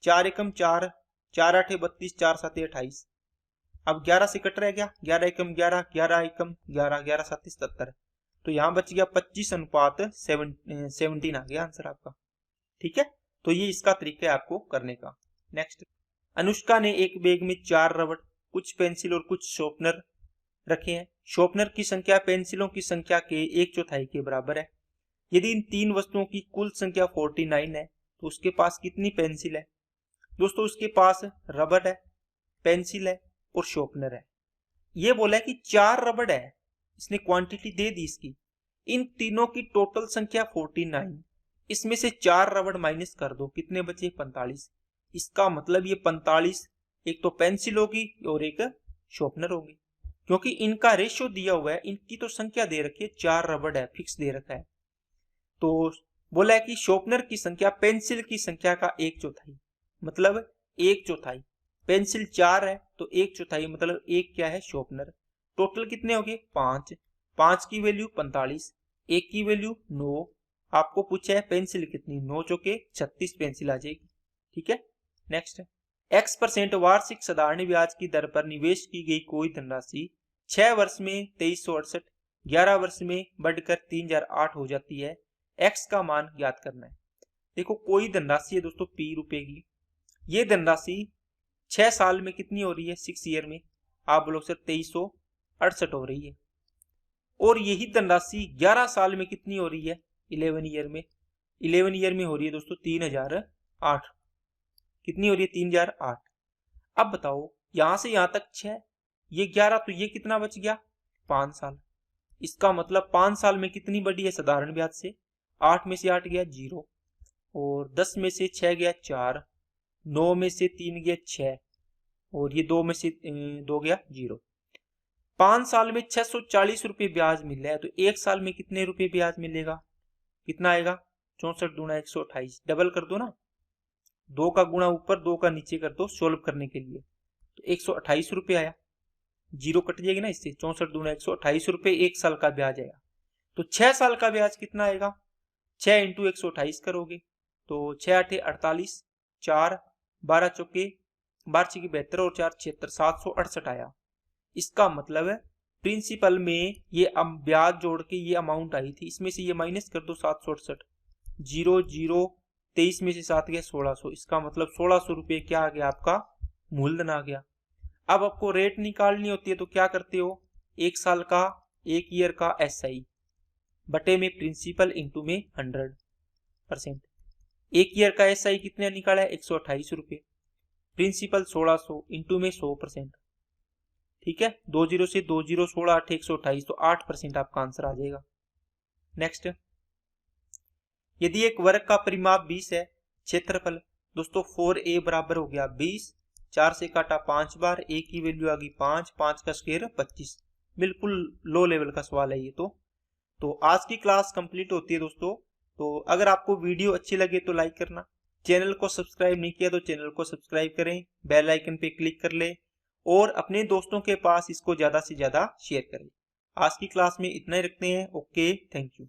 4 एकम 4, 4 8 32, 4 7 28। अब 11 से कट रह गया, 11 एकम 11, 11 एकम 11, 11 7 77, तो यहाँ बच गया 25 अनुपात 17 आ गया आंसर आपका। ठीक है, तो ये इसका तरीका है आपको करने का। नेक्स्ट, अनुष्का ने एक बैग में 4 रबड़, कुछ पेंसिल और कुछ शॉर्पनर रखे हैं। शॉर्पनर की संख्या पेंसिलों की संख्या के 1/4 के बराबर है। यदि इन 3 वस्तुओं की कुल संख्या 49 है तो उसके पास कितनी पेंसिल है। दोस्तों उसके पास रबड़ है, पेंसिल है और शॉर्पनर है। ये बोला है कि 4 रबड़ है, इसने क्वांटिटी दे दी इसकी। इन तीनों की टोटल संख्या 49, इसमें से 4 रबड़ माइनस कर दो, कितने बचे, 45। इसका मतलब ये 45 एक तो पेंसिल होगी और एक शॉर्पनर होगी, क्योंकि इनका रेशियो दिया हुआ है, इनकी तो संख्या दे रखी है, 4 रबड़ है, फिक्स दे रखा है। तो बोला है कि शॉर्पनर की संख्या पेंसिल की संख्या का 1/4, मतलब 1/4। पेंसिल 4 है तो 1/4 मतलब 1 क्या है, शॉर्पनर। टोटल कितने हो गए, 5, 5 की वैल्यू 45, 1 की वैल्यू 9। आपको पूछा है पेंसिल कितनी, 9 चौके 36 पेंसिल आ जाएगी। ठीक है, नेक्स्ट, X% वार्षिक साधारण ब्याज की दर पर निवेश की गई कोई धनराशि 6 वर्ष में 2368, 11 वर्ष में बढ़कर 3008 हो जाती है। X का मान ज्ञात करना है। देखो कोई धनराशि है दोस्तों P रुपए की, ये धनराशि 6 साल में कितनी हो रही है, 6 ईयर में, आप बोलो सर 2300, 68 हो रही है। और यही धनराशि 11 साल में कितनी हो रही है? 11 ईयर में, 11 ईयर में हो रही है दोस्तों 3008। कितनी हो रही है? 3008। अब बताओ यहां से यहां तक 6, ये 11, तो ये कितना बच गया? 5 साल। इसका मतलब 5 साल में कितनी बढ़ी है साधारण ब्याज से? 8 में से 8 गया 0, और 10 में से 6 गया 4, 9 में से 3 गया 6, और ये 2 में से 2 गया 0। 5 साल में 640 रुपये ब्याज मिल रहा है, तो 1 साल में कितने रुपए ब्याज मिलेगा? कितना आएगा? 64 दूना 128, डबल कर दो ना, 2 का गुणा ऊपर 2 का नीचे कर दो सोल्व करने के लिए, तो 128 रुपये आया। 0 कट जाएगी ना इससे, 64 दूना 128 रुपये 1 साल का ब्याज आएगा। तो 6 साल का ब्याज कितना आएगा? 6 इंटू 128 करोगे तो 6 8 48, 4 12 चौके 12 छक्के 72 और 4 76, 768 आया। इसका मतलब है प्रिंसिपल में ये ब्याज जोड़ के ये अमाउंट आई थी, इसमें से ये माइनस कर दो 768, 0 0 23 में से 7 गया 1600। इसका मतलब 1600 रुपये क्या आ गया? आपका मूलधन आ गया। अब आपको रेट निकालनी होती है तो क्या करते हो? 1 साल का, 1 ईयर का एसआई बटे में प्रिंसिपल इंटू में 100%। 1 ईयर का एसआई कितने निकाला है? 128 रुपये, प्रिंसिपल 1600 इंटू में 100%। ठीक है, 2 0 से 2 0 16 8 128, तो 8% आपका आंसर आ जाएगा। नेक्स्ट, यदि एक वर्ग का परिमाप 20 है, क्षेत्रफल दोस्तों 4a बराबर हो गया 20, 4 से काटा 5 बार, a की वैल्यू आ गई 5, 5 का स्क्वायर 25। बिल्कुल लो लेवल का सवाल है ये तो आज की क्लास कंप्लीट होती है दोस्तों। तो अगर आपको वीडियो अच्छी लगे तो लाइक करना, चैनल को सब्सक्राइब नहीं किया तो चैनल को सब्सक्राइब करें, बेल आइकन पे क्लिक कर ले और अपने दोस्तों के पास इसको ज्यादा से ज्यादा शेयर करें। आज की क्लास में इतना ही रखते हैं। Okay, thank you.